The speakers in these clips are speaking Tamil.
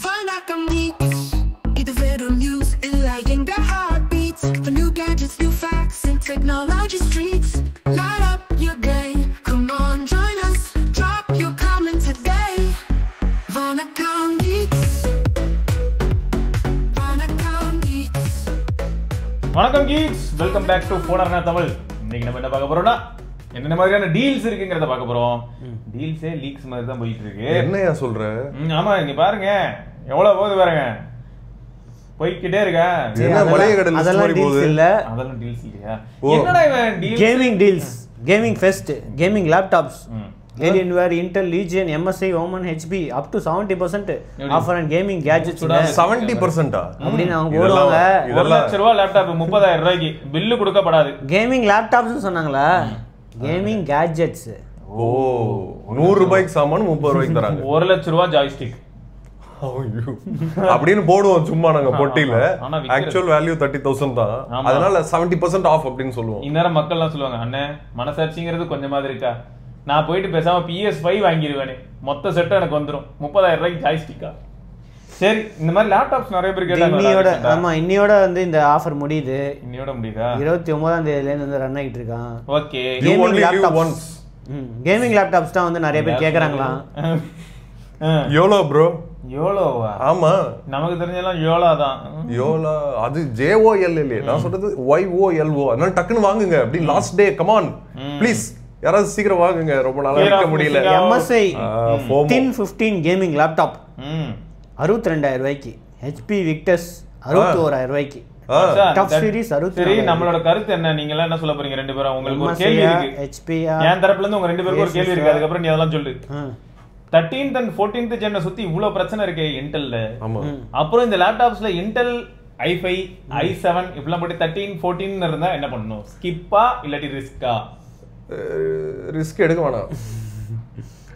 Vanakam Geeks. இது வெறும் news enlightening the heartbeats. For new gadgets, new facts, and technology streets. Light up your day. Come on, join us. Drop your comment today. Vanakam Geeks. Vanakam Geeks. வணக்கம் கீக்ஸ், வெல்கம் பேக் டு போனர்னா தமிழ். இன்னைக்கு நம்ம என்ன பார்க்க போறோம்னா என்ன மாதிரியான டீல்ஸ் இருக்குங்கிறத பார்க்க போறோம். டீல்ஸே லீக்ஸ் மாதிரி தான் போயிட்டு இருக்கு. என்னையா சொல்ற? ஆமா, இங்க பாருங்க எவ்வளவு போகுது பாருங்க, போய்கிட்டே இருக்க. அதெல்லாம் டீல்ஸ் இல்ல, அதெல்லாம் டீல்ஸ் இல்லையா? என்னடா இவன் deals? Gaming deals, gaming fest, gaming laptops, Alienware, Intel, Legion, MSI, Oman, HP up to 70% offer on gaming gadgets. 70% அப்படின்னு அவங்க போடுவாங்க. 1 லட்சம் ரூபாய் லேப்டாப் 30,000 ரூபாய்க்கு பில்லு கொடுக்கப்படாது. கேமிங் லேப்டாப்ஸ் சொன்னாங்களா? Gaming gadgets. ஓ, 100 ரூபாய்க்கு சாமான் 30 ரூபாய்க்கு தராங்க. 1 லட்சம் ரூபாய் ஜாய்ஸ்டிக் அப்படின்னு போடுவோம் சும்மா நாங்க பொட்டில. ஆக்சுவல் வேல்யூ 30,000 தான். அதனால 70% ஆஃப் அப்படின்னு சொல்லுவோம். இந்நேரம் மக்கள் எல்லாம் சொல்லுவாங்க, அண்ணே மனசாட்சிங்கிறது கொஞ்சமாவது இருக்கா, நான் போயிட்டு பேசாம PS5 வாங்கிடுவேனே, மொத்த செட்டும் எனக்கு வந்துடும், 30,000 ரூபாய்க்கு ஜாய்ஸ்டிக்கா. சரி, இந்த மாதிரி லேப்டாப்ஸ் நிறைய பேர் கேட்டாங்க. ஆமா, இன்னையோட வந்து இந்த ஆஃபர் முடியுது. இன்னையோட முடியுதா? 29ஆம் தேதியில இருந்து வந்து ரன் ஆகிட்டு இருக்கான். ஓகே, கேமிங் லேப்டாப்ஸ் தான் வந்து நிறைய பேர் கேக்குறாங்களா? YOLO bro. யோலோவா? ஆமா, நமக்கு தெரிஞ்செல்லாம் யோலா தான். யோலா அது JOL இல்லையே, நான் சொல்றது YOLO. அதனால டக்குன்னு வாங்குங்க. அப்படி last day, come on please, யாராவது சீக்கிரம் வாங்குங்க, ரொம்ப நாளா இருக்க முடியல. MSI 1015 கேமிங் லேப்டாப் 62,000 ரூபாய்க்கு, HP Victus 61,000 ரூபாய்க்கு, டஃப் சீரிஸ் 60. சரி, நம்மளோட கருத்து என்ன? நீங்க எல்லாம் என்ன சொல்ல போறீங்க ரெண்டு பேரும்? உங்களுக்கு ஒரு கேள்வி இருக்கு. HP என் தரப்புல இருந்து உங்க ரெண்டு பேருக்கு ஒரு கேள்வி இருக்கு, அதுக்கு அப்புறம் நீ அதெல்லாம் சொல்லு. 13th and 14th ஜென்ன சுத்தி இவ்வளவு பிரச்சனை இருக்கு இன்டெல்ல. அப்புறம் இந்த லேப்டாப்ஸ்ல இன்டெல் i5 i7 இப்பெல்லாம் போட்டு 13 14 இருந்தா என்ன பண்ணணும்? ஸ்கிப்பா இல்லாட்டி ரிஸ்கா? ரிஸ்க் எடுக்க வேணாம்.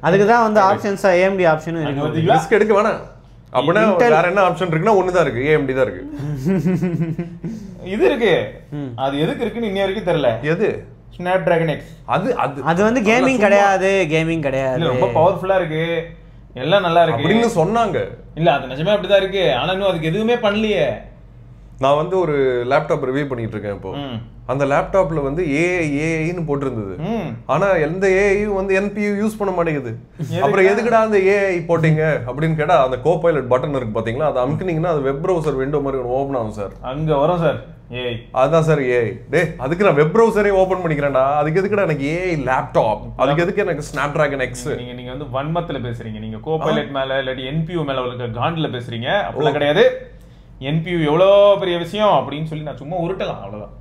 அதுக்கு தான் வந்து ஆப்ஷன்ஸ் AMD ஆப்ஷனும் இருக்கு. ரிஸ்க் எடுக்க வேணாம். அப்படின்னா வேற என்ன ஆப்ஷன் இருக்குன்னா ஒன்னு தான் இருக்கு, AMD தான் இருக்கு. இது இருக்கு, அது எதுக்கு இருக்குன்னு இன்ன வரைக்கும் தெரியல. எது? Snapdragon X. அது வந்து கேமிங் கிடையாது, கேமிங் கிடையாது, ரொம்ப பவர்ஃபுல்லா இருக்கு, எல்லாம் நல்லா இருக்கு அப்படின்னு சொன்னாங்க. இல்ல, அது நிஜமே அப்படிதான் இருக்கு. ஆனா இன்னும் அதுக்கு எதுவுமே பண்ணலையே. நான் வந்து ஒரு லேப்டாப் ரிவ்யூ பண்ணிட்டு இருக்கேன் இப்போ. அந்த லேப்டாப்ல வந்து ஏஐன்னு போட்டிருந்தது. ஆனா எந்த ஏஐயும் வந்து NPU யூஸ் பண்ண மாட்டேங்குது. அப்புறம் எதுக்குடா அந்த ஏஐ போட்டீங்க அப்படின்னு கேட்டா, அந்த கோபைலட் பட்டன் இருக்கு பாத்தீங்களா, அதை அமுக்குனீங்கன்னா அது வெப் ப்ரௌசர் விண்டோ மாதிரி ஓபன் ஆகும் சார். அங்க வரும் சார் ஏஐ. அதான் சார் ஏஐ. டே, அதுக்கு நான் வெப் ப்ரௌசரே ஓபன் பண்ணிக்கிறேன்டா, அதுக்கு எதுக்குடா எனக்கு ஏஐ லேப்டாப், அதுக்கு எதுக்கு எனக்கு Snapdragon X? நீங்க வந்து வன்மத்துல பேசுறீங்க. நீங்க கோபைலட் மேல இல்லாட்டி NPU மேல உள்ள காண்டில பேசுறீங்க. அப்படிலாம் கிடையாது. NPU எவ்வளவு பெரிய விஷயம் அப்படின்னு சொல்லி நான் சும்மா உருட்டலாம், அவ்வளவுதான்.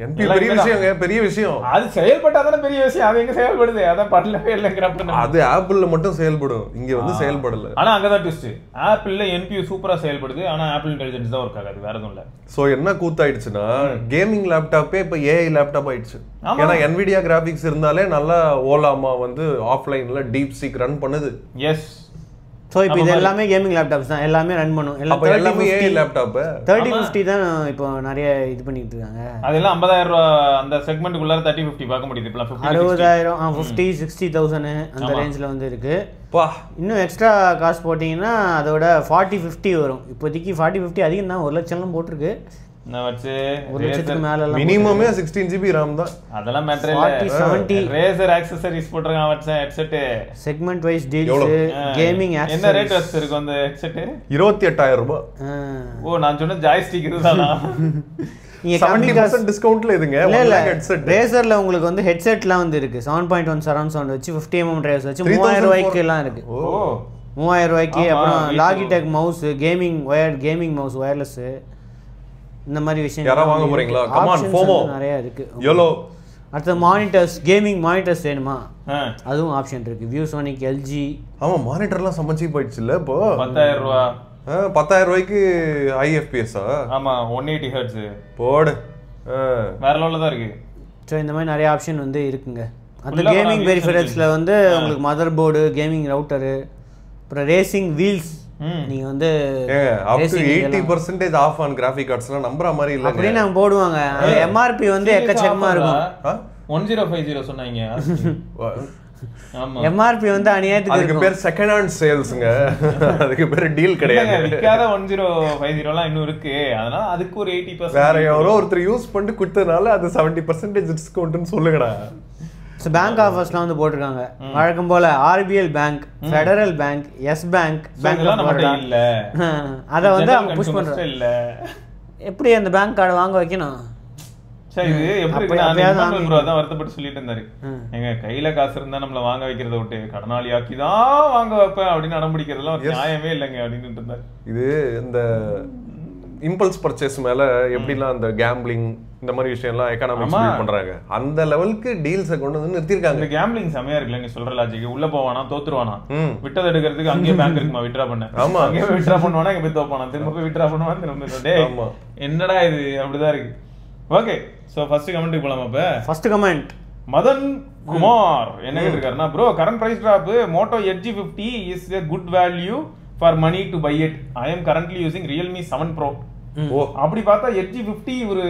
NPU பெரிய விஷயங்க, பெரிய விஷயம். அது செயல்பட்டாதானே பெரிய விஷயம். அது எங்க செயல்படுது? அதான் பண்ணவே இல்லைங்கிறப்ப. அது ஆப்பிள்ல மட்டும் செயல்படும், இங்க வந்து செயல்படல. ஆனா அங்கதான் ட்விஸ்ட். ஆப்பிள்ல NPU சூப்பரா செயல்படுது, ஆனா ஆப்பிள் இன்டெலிஜென்ஸ் தான் ஒர்க் ஆகாது, வேற எதுவும் இல்ல. சோ என்ன கூத்தாயிடுச்சுன்னா, கேமிங் லேப்டாப்பே இப்ப ஏஐ லேப்டாப் ஆயிடுச்சு. ஏன்னா NVIDIA கிராபிக்ஸ் இருந்தாலே நல்லா ஓலாமா வந்து ஆஃப்லைன்ல டீப் சீக் ரன் பண்ணுது. எஸ். சோ இப்போ இது எல்லாமே கேமிங் லேப்டாப்ஸ் தான், எல்லாமே ரன் பண்ணும். எல்லாமே ஏஐ லேப்டாப் 3050 தான் இப்போ நிறைய இது பண்ணிட்டு இருக்காங்க. அதெல்லாம் 50,000 ரூபாய் அந்த செக்மென்ட்க்குள்ள 3050 பார்க்க முடியுது. இப்பலாம் 60,000 50 60,000 அந்த ரேஞ்சில வந்து இருக்கு. இன்னும் எக்ஸ்ட்ரா காசு போட்டீங்கன்னா அதோட 4050 வரும். இப்போதைக்கு 4050 அதிகம் தான், 1 லட்சம்லாம் போட்டிருக்கு. நான் வச்சு 1 லட்சத்துக்கு மேல எல்லாம் மினிமமே 16GB RAM தான். அதெல்லாம் மேட்டர் இல்ல. 70 ரேசர் ஆக்சஸரீஸ் போட்டுருக்கான் வச்ச headset. Segment wise deals, gaming accessories. என்ன ரேட் வச்சிருக்கு அந்த ஹெட்செட்? 28,000 ரூபாய். ஓ, நான் சொன்ன ஜாய்ஸ்டிக் இதுதானா? நீங்க 70% டிஸ்கவுண்ட்ல இதுங்க. இல்ல ஹெட்செட் ரேசர்ல உங்களுக்கு வந்து ஹெட்செட்லாம் வந்து இருக்கு. 7.1 சரவுண்ட் சவுண்ட் வச்சு 50mm டிரைவர்ஸ் வச்சு 3000 ரூபாய்க்கு எல்லாம் இருக்கு. ஓ, 3000 ரூபாய்க்கு. அப்புறம் Logitech mouse, gaming wired gaming mouse wireless, இந்த மாதிரி விஷயம் யாரா வாங்க போறீங்களா? கம் ஆன் FOMO நிறைய இருக்கு. YOLO. அடுத்து மானிட்டர்ஸ், கேமிங் மானிட்டர்ஸ் வேணுமா? அதுவும் ஆப்ஷன் இருக்கு. ViewSonic, LG. ஆமா, மானிட்டர்லாம் சமச்சி போயிடுச்சு இல்ல இப்போ. 10,000 ரூபாய். 10,000 ரூபாய்க்கு ஹை FPS. ஆமா, 180 Hz போடு. வேற லெவல்ல தான் இருக்கு. சோ இந்த மாதிரி நிறைய ஆப்ஷன் வந்து இருக்குங்க. அந்த கேமிங் பெரிஃபெரல்ஸ்ல வந்து உங்களுக்கு மதர் போர்டு, கேமிங் ரவுட்டர், அப்புறம் ரேசிங் வீல்ஸ். நீங்க வந்து up to 80% off on graphic கார்ட்ஸ்லாம் நம்பற மாதிரி இல்ல. அப்படியே நாங்க போடுவாங்க. MRP வந்து எக்கச்சக்கமா இருக்கும். 1050 சொன்னாங்க. எம்ஆர்பி வந்து அநியாயத்துக்கு அதுக்கு பேர் செகண்ட் ஹேண்ட் சேல்ஸ்ங்க. அதுக்கு பேர் டீல் கிடையாது. விற்காத 1050 எல்லாம் இன்னும் இருக்கு. அதனால அதுக்கு ஒரு 80% வேற யாரோ ஒருத்தர் யூஸ் பண்ணிட்டு கொடுத்ததுனால அது 70% டிஸ்கவுண்ட்னு சொல்லுங்கடா. பேங்க் ஆஃபர்ஸ்லாம் வந்து போட்டிருக்காங்க வழக்கம் போல. RBL bank, federal bank, yes bank, bank இல்ல அதை வந்து அவங்க புஷ் பண்றாங்க. இல்ல எப்படி அந்த பேங்க் கார்டு வாங்க வைக்கணும்? சரி, இது எப்படி வருத்தப்பட்டு சொல்லிட்டு இருந்தாரு, எங்க கையில காசு இருந்தா நம்மள வாங்க வைக்கிறத விட்டு கடனாளி ஆக்கிதான் வாங்க வைப்பேன் அப்படின்னு அடம்பிடிக்கிறதுலாம் நியாயமே இல்லைங்க அப்படின்னு இருந்தாரு. இது இந்த இம்பல்ஸ் பர்ச்சேஸ் மேல எப்படிலாம் அந்த கேம்பிளிங் இந்த மாதிரி விஷயம்லாம் எக்கானாமிக்ஸ் பில்ட் பண்றாங்க, அந்த லெவலுக்கு டீல்ஸை கொண்டு வந்து நிறுத்திருக்காங்க. இந்த கேம்பிளிங் செமையா இருக்குல்ல, நீ சொல்ற லாஜிக். உள்ள போவானா தோத்துருவானா, விட்டதை எடுக்கிறதுக்கு அங்கேயே பேங்க் இருக்குமா, விட்ரா பண்ண அங்கேயே விட்ரா பண்ணுவானா, இங்க போய் தோப்பானா, திரும்ப போய் விட்ரா பண்ணுவான்னு திரும்ப என்னடா இது அப்படிதான் இருக்கு. ஓகே, சோ ஃபர்ஸ்ட் கமெண்ட்டுக்கு போலாமா? இப்ப ஃபர்ஸ்ட் கமெண்ட் மதன் குமார் என்ன கேட்டிருக்காருன்னா, bro current price drop Moto Edge 50 is a good value for money to buy it. I am currently using Realme 7 Pro. அப்படி பார்த்தா எட்ஜ் 50 ஒரு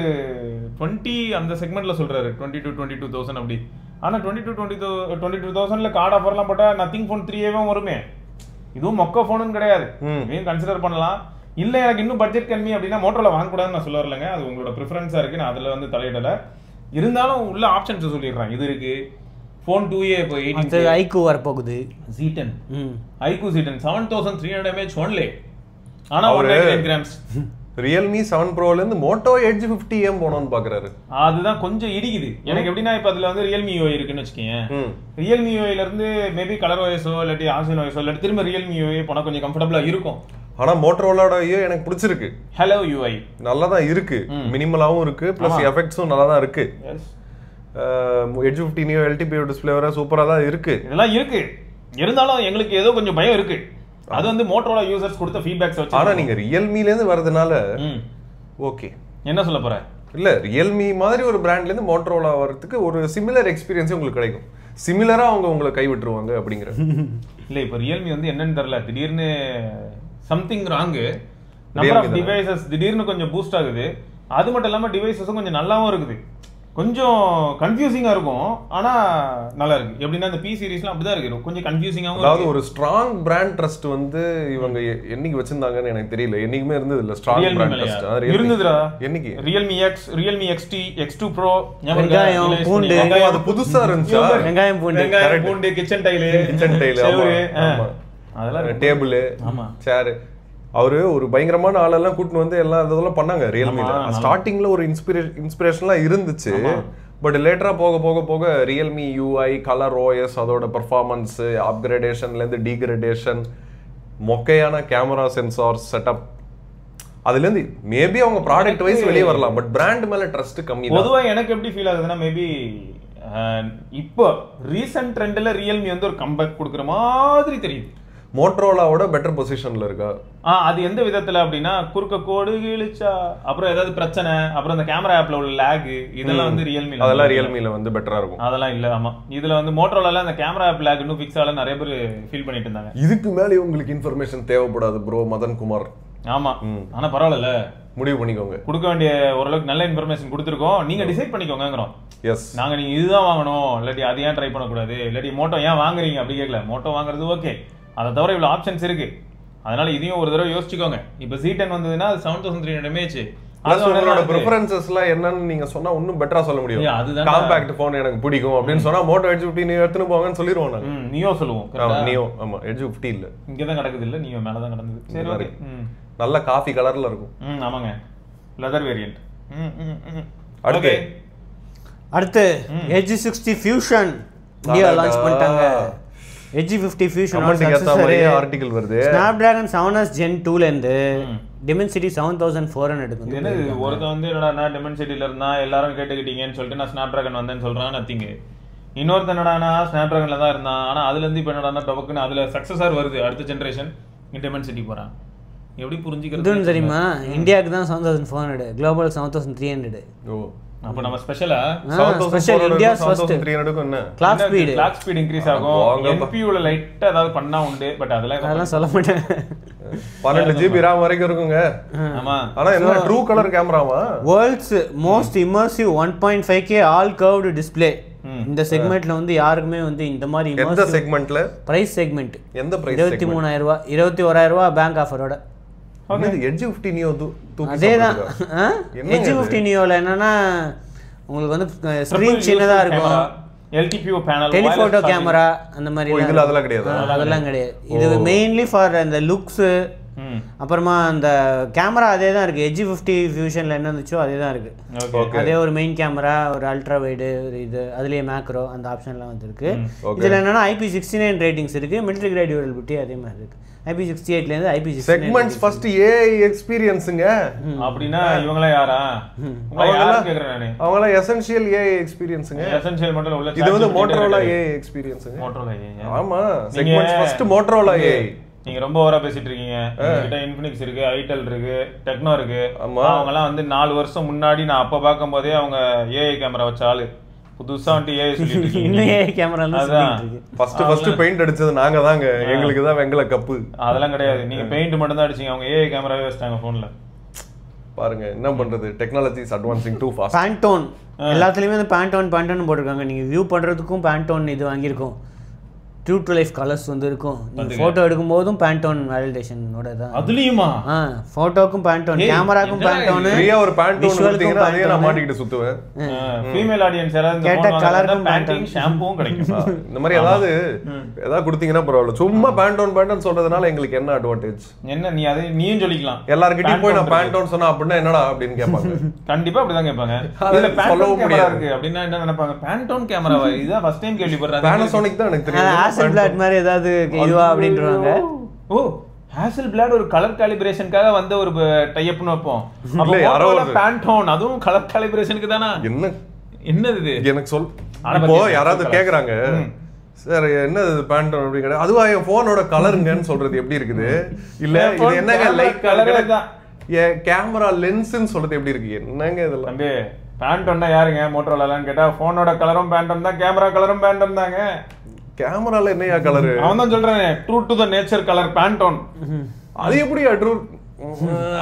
20 அந்த செக்மெண்ட்ல சொல்றாரு, 22,000 அப்படி. ஆனா 22,000ல கார்டு ஆஃபர்லாம் போட்டா நத்திங் ஃபோன் 3A வருமே. இதுவும் மொக்க போனும் கிடையாது, இதையும் கன்சிடர் பண்ணலாம். இல்ல எனக்கு இன்னும் பட்ஜெட் கம்மி அப்படின்னா மோட்டோல வாங்க கூடாதுன்னு நான் சொல்ல வரலங்க, அது உங்களோட ப்ரிஃபரன்ஸா இருக்கு, நான் அதுல வந்து தலையிடல. இருந்தாலும் உள்ள ஆப்ஷன்ஸ் சொல்லிடுறேன். இது இருக்கு ஃபோன் 2A இப்போ 18 ஐக்கூ வர போகுது, Z10 iQOO Z10 7300 mAh only. ஆனா 199 கிராம்ஸ். Realme 7 Proல இருந்து Moto Edge 50M போனோம்னு பாக்குறாரு. அதுதான் கொஞ்சம் இடிக்குது எனக்கு. எப்படின்னா இப்ப அதுல வந்து Realme UI இருக்குன்னு வச்சுக்கீங்க. Realme UI ல இருந்து மேபி கலர் OSஓ இல்லாட்டி ஆசியன் OSஓ இல்லாட்டி திரும்ப Realme UI போனா கொஞ்சம் கம்ஃபர்டபிளா இருக்கும். ஆனா மோட்டரோலாவோட UI எனக்கு பிடிச்சிருக்கு. Hello UI நல்லா தான் இருக்கு, மினிமலாவும் இருக்கு, பிளஸ் எஃபெக்ட்ஸும் நல்லா தான் இருக்கு. Edge 50 Neo LTPO டிஸ்ப்ளே வர சூப்பரா தான் இருக்கு. இதெல்லாம் இருக்கு, இருந்தாலும் எங்களுக்கு ஏதோ கொஞ்சம் பயம் இருக்கு. அது வந்து மோட்டரோலா யூசர்ஸ் கொடுத்த ஃபீட்பேக்ஸ் வச்சு. ஆனா நீங்க Realme ல இருந்து வரதுனால ஓகே என்ன சொல்ல போற? இல்ல Realme மாதிரி ஒரு பிராண்ட்ல இருந்து மோட்டரோலா வரதுக்கு ஒரு சிமிலர் எக்ஸ்பீரியன்ஸ் உங்களுக்கு கிடைக்கும். சிமிலரா அவங்க உங்களை கை விட்டுருவாங்க அப்படிங்கிற. இல்ல இப்ப Realme வந்து என்னன்னு தெரியல, திடீர்னு something wrong, number of devices திடீர்னு கொஞ்சம் பூஸ்ட் ஆகுது. அது மட்டும் இல்லாம டிவைசஸும் கொஞ்சம் நல்லாவும் இருக்குது. கொஞ்சம் கன்ஃபியூசிங்கா இருக்கும், ஆனா நல்லா இருக்கு. எப்படின்னா இந்த P சீரிஸ்லாம் அப்படிதான் இருக்கு, கொஞ்சம் கன்ஃபியூசிங்காவும். அதாவது ஒரு ஸ்ட்ராங் பிராண்ட் ட்ரஸ்ட் வந்து இவங்க என்னைக்கு வச்சிருந்தாங்கன்னு எனக்கு தெரியல. என்னைக்குமே இருந்தது இல்ல ஸ்ட்ராங் பிராண்ட் ட்ரஸ்ட். இருந்துதுடா என்னைக்கு? Realme X, Realme XT, X2 Pro, வெங்காயம் பூண்டு, அது புதுசா இருந்துச்சு. வெங்காயம் பூண்டு, கிச்சன் டைல், அதெல்லாம் டேபிள், ஆமா சேர். அவரு ஒரு பயங்கரமான ஆளெல்லாம் கூட்டிட்டு வந்து எல்லாம் இதெல்லாம் பண்ணாங்க Realmeல. ஸ்டார்டிங்ல ஒரு இன்ஸ்பிரேஷன்லாம் இருந்துச்சு, பட் லேட்டரா போக போக போக Realme UI, கலர் OS, அதோட பெர்ஃபார்மன்ஸ் அப்கிரேடேஷன்ல இருந்து டீகிரேடேஷன், மொக்கையான கேமரா சென்சார் செட்டப், அதுல இருந்து மேபி அவங்க ப்ராடக்ட் வைஸ் வெளியே வரலாம், பட் பிராண்ட் மேல ட்ரஸ்ட் கம்மி. பொதுவா எனக்கு எப்படி ஃபீல் ஆகுதுன்னா, மேபி இப்போ ரீசன்ட் ட்ரெண்ட்ல Realme வந்து ஒரு கம்பேக் கொடுக்குற மாதிரி தெரியுது. மோட்டரோலாவோட பெட்டர் பொசிஷன்ல இருக்கா? அது எந்த விதத்துல அப்படின்னா, குறுக்க கோடு கிழிச்சா, அப்புறம் ஏதாவது பிரச்சனை, அப்புறம் அந்த கேமரா ஆப்ல உள்ள லாக், இதெல்லாம் வந்து Realme அதெல்லாம் Realmeல வந்து பெட்டரா இருக்கும். அதெல்லாம் இல்ல. ஆமா, இதுல வந்து மோட்டரோலால அந்த கேமரா ஆப் லாக் இன்னும் ஃபிக்ஸ் ஆகல, நிறைய பேர் ஃபீல் பண்ணிட்டு இருந்தாங்க. இதுக்கு மேலே உங்களுக்கு இன்ஃபர்மேஷன் தேவைப்படாது ப்ரோ மதன் குமார். ஆமா, ஆனா பரவாயில்ல, முடிவு பண்ணிக்கோங்க. கொடுக்க வேண்டிய ஓரளவுக்கு நல்ல இன்ஃபர்மேஷன் கொடுத்துருக்கோம், நீங்க டிசைட் பண்ணிக்கோங்கிறோம். எஸ், நாங்க நீங்க இதுதான் வாங்கணும் இல்லாட்டி அது ஏன் ட்ரை பண்ணக்கூடாது, இல்லாட்டி மோட்டோ ஏன் வாங்குறீங்க அப்படி கேட்கல. மோட்டோ வாங்குறது ஓகே, அதை தவிர இவ்வளவு ஆப்ஷன்ஸ் இருக்கு, அதனால இதையும் ஒரு தடவை யோசிச்சுக்கோங்க. இப்ப Z10 வந்ததுன்னா அது 7300 mAh. உங்களோட பிரெஃபரன்சஸ்லாம் என்னன்னு நீங்க சொன்னா இன்னும் பெட்டரா சொல்ல முடியும். காம்பாக்ட் போன் எனக்கு பிடிக்கும் அப்படின்னு சொன்னா Moto Edge 50 நீங்க எடுத்துன்னு போங்கன்னு சொல்லிடுவோம். நாங்க நியோ சொல்லுவோம். நியோ, ஆமா, Edge 50 இல்ல, இங்க தான் நடக்குது இல்ல, நியோ மேல தான் நடந்தது. சரி, ஓகே. நல்ல காபி கலர்ல இருக்கும். ஆமாங்க, லெதர் வேரியன்ட். அடுத்து Edge 60 Fusion இந்தியா லான்ச் பண்ணிட்டாங்க. Edge 50 Fusion ஆர்டிகல் வருது. Snapdragon 7s Gen 2 ல இருந்து Dimensity 7400 எடுக்கும். என்னது ஒருத்தன் வந்து என்னடா Dimensityல இருந்தா எல்லாரும் கேட்டுக்கிட்டீங்கன்னு சொல்லிட்டு நான் Snapdragon வந்தேன்னு சொல்றான். நத்திங். இன்னொருத்தன் என்னடானா Snapdragonல தான் இருந்தான், ஆனா அதுல இருந்து இப்ப என்னடா டொபக்குன்னு அதுல சக்சஸர் வருது, அடுத்த ஜெனரேஷன் Dimensity போறான். எப்படி புரிஞ்சிக்கிறது தெரியுமா? இந்தியாவுக்கு தான் 7400, குளோபல் 7300. ஓ, அப்ப நம்ம ஸ்பெஷலா ஸ்பெஷல் இந்தியா ஃபர்ஸ்ட் 300க்கு என்ன கிளாக் ஸ்பீட் இன்கிரீஸ் ஆகும். NPU ல லைட்டா ஏதாவது பண்ணா உண்டு, பட் அதெல்லாம் சொல்ல மாட்டேன். 12 GB RAM வரைக்கும் இருக்குங்க. ஆமா, ஆனா என்ன ட்ரூ கலர் கேமராவா? World's most immersive 1.5K all curved display இந்த செக்மெண்ட்ல வந்து யாருக்குமே வந்து இந்த மாதிரி எந்த செக்மெண்ட்ல பிரைஸ் செக்மெண்ட் எந்த பிரைஸ் 23000 ரூபாய் 21000 ரூபாய் பேங்க் ஆஃபரோட எட்ஜ் 50 நியோ அதேதான் எட்ஜ் 50 நியோல என்னன்னா உங்களுக்கு வந்து ஸ்கிரீன் சின்னதா இருக்கும் LTPO பேனல் டெலிஃபோட்டோ கேமரா அந்த மாதிரி இதுல அதெல்லாம் கிடையாது அதெல்லாம் கிடையாது இது மெயின்லி ஃபார் அந்த லுக்ஸ் அப்புறமா அந்த கேமரா அதே தான் இருக்கு எட்ஜ் 50 ஃபியூஷன்ல என்ன இருந்துச்சோ அதே தான் இருக்கு அதே ஒரு மெயின் கேமரா ஒரு அல்ட்ரா வைடு ஒரு இது அதுலயே மேக்ரோ அந்த ஆப்ஷன்லாம் வந்துருக்கு இதுல என்னன்னா IP69 ரேட்டிங்ஸ் இருக்கு மிலிட்டரி கிரேட் டியூரபிலிட்டி அதே மாதிரி இருக்கு IP68 ல இருந்து IP69 செக்மெண்ட்ஸ் ஃபர்ஸ்ட் AI எக்ஸ்பீரியன்ஸ்ங்க அப்படினா இவங்களே யாரா யாரா கேக்குறேன் நானே அவங்கள எசென்ஷியல் AI எக்ஸ்பீரியன்ஸ்ங்க எசென்ஷியல் மட்டும் உள்ள இது வந்து Motorola AI எக்ஸ்பீரியன்ஸ்ங்க Motorola AI ஆமா செக்மெண்ட்ஸ் ஃபர்ஸ்ட் Motorola AI நீங்க ரொம்ப ஓவரா பேசிட்டு இருக்கீங்க கிட்ட இன்ஃபினிக்ஸ் இருக்கு ஐடெல் இருக்கு டெக்னோ இருக்கு அவங்க எல்லாம் வந்து 4 வருஷம் முன்னாடி நான் அப்ப பாக்கும்போதே அவங்க AI கேமரா வச்ச ஆளு புதுசா வந்து AI சொல்லிட்டு இருக்கீங்க இன்னும் AI கேமரா தான் சொல்லிட்டு இருக்கு ஃபர்ஸ்ட் பெயிண்ட் அடிச்சது நாங்க தாங்க எங்களுக்கு தான் வெங்கல கப்பு அதெல்லாம் கிடையாது நீங்க பெயிண்ட் மட்டும் தான் அடிச்சீங்க அவங்க AI கேமராவே வச்சிட்டாங்க போன்ல பாருங்க என்ன பண்றது technology is advancing two fast Pantone எல்லாத்துலயுமே வந்து Pantone போட்டுருக்காங்க நீங்க வியூ பண்றதுக்கும் Pantone இது வாங்கியிருக்கோம் ட்ரூ டு லைஃப் கலர்ஸ் வந்து இருக்கும் நீங்க போட்டோ எடுக்கும் போதும் Pantone வேலிடேஷனோட தான் அதுலயுமா போட்டோக்கும் Pantone கேமராக்கும் Pantone ஃப்ரீயா ஒரு Pantone கொடுத்தீங்கன்னா அதே நான் மாட்டிக்கிட்டு சுத்துவேன் ஃபீமேல் ஆடியன்ஸ் யாராவது இந்த கேட்ட கலருக்கும் Pantone ஷாம்பூவும் கிடைக்கும் இந்த மாதிரி ஏதாவது கொடுத்தீங்கன்னா பரவாயில்ல சும்மா Pantone சொல்றதுனால எங்களுக்கு என்ன அட்வான்டேஜ் என்ன நீ அதை நீயும் சொல்லிக்கலாம் எல்லார்கிட்டயும் போய் நான் Pantone சொன்னா அப்படின்னா என்னடா அப்படின்னு கேட்பாங்க கண்டிப்பா அப்படிதான் கேட்பாங்க இதுல Pantone கேமரா இருக்கு அப்படின்னா என்ன நினைப்பாங்க Pantone கேமராவா இதுதான் ஃபர்ஸ்ட் டைம் கேள்விப்படுறாங்க Panasonic தான் எனக்கு தெரியும் Hasselblad மாதிரி ஏதாவது இதுவா அப்படின்றாங்க ஓ Hasselblad ஒரு கலர் காலிபிரேஷனுக்காக வந்த ஒரு டை அப்னு வைப்போம் அப்ப யாரோ Pantone அதுவும் கலர் காலிபிரேஷனுக்கு தானா என்னது இது எனக்கு சொல் இப்போ யாராவது கேக்குறாங்க சார் என்னது Pantone அப்படிங்கறது அதுவா என் போனோட கலருங்கன்னு சொல்றது எப்படி இருக்குது இல்ல இது என்னங்க லைட் கலர் தான் கேமரா லென்ஸ்னு சொல்றது எப்படி இருக்கு என்னங்க இதெல்லாம் தம்பி Pantone யாருங்க மோட்டோரோலான்னு கேட்டா போனோட கலரும் Pantone தான் கேமரா கலரும் Pantone தாங்க கேமரால என்னையா கலர் அவன் தான் சொல்றேன் true to the nature colour Pantone அது எப்படியா ட்ரூ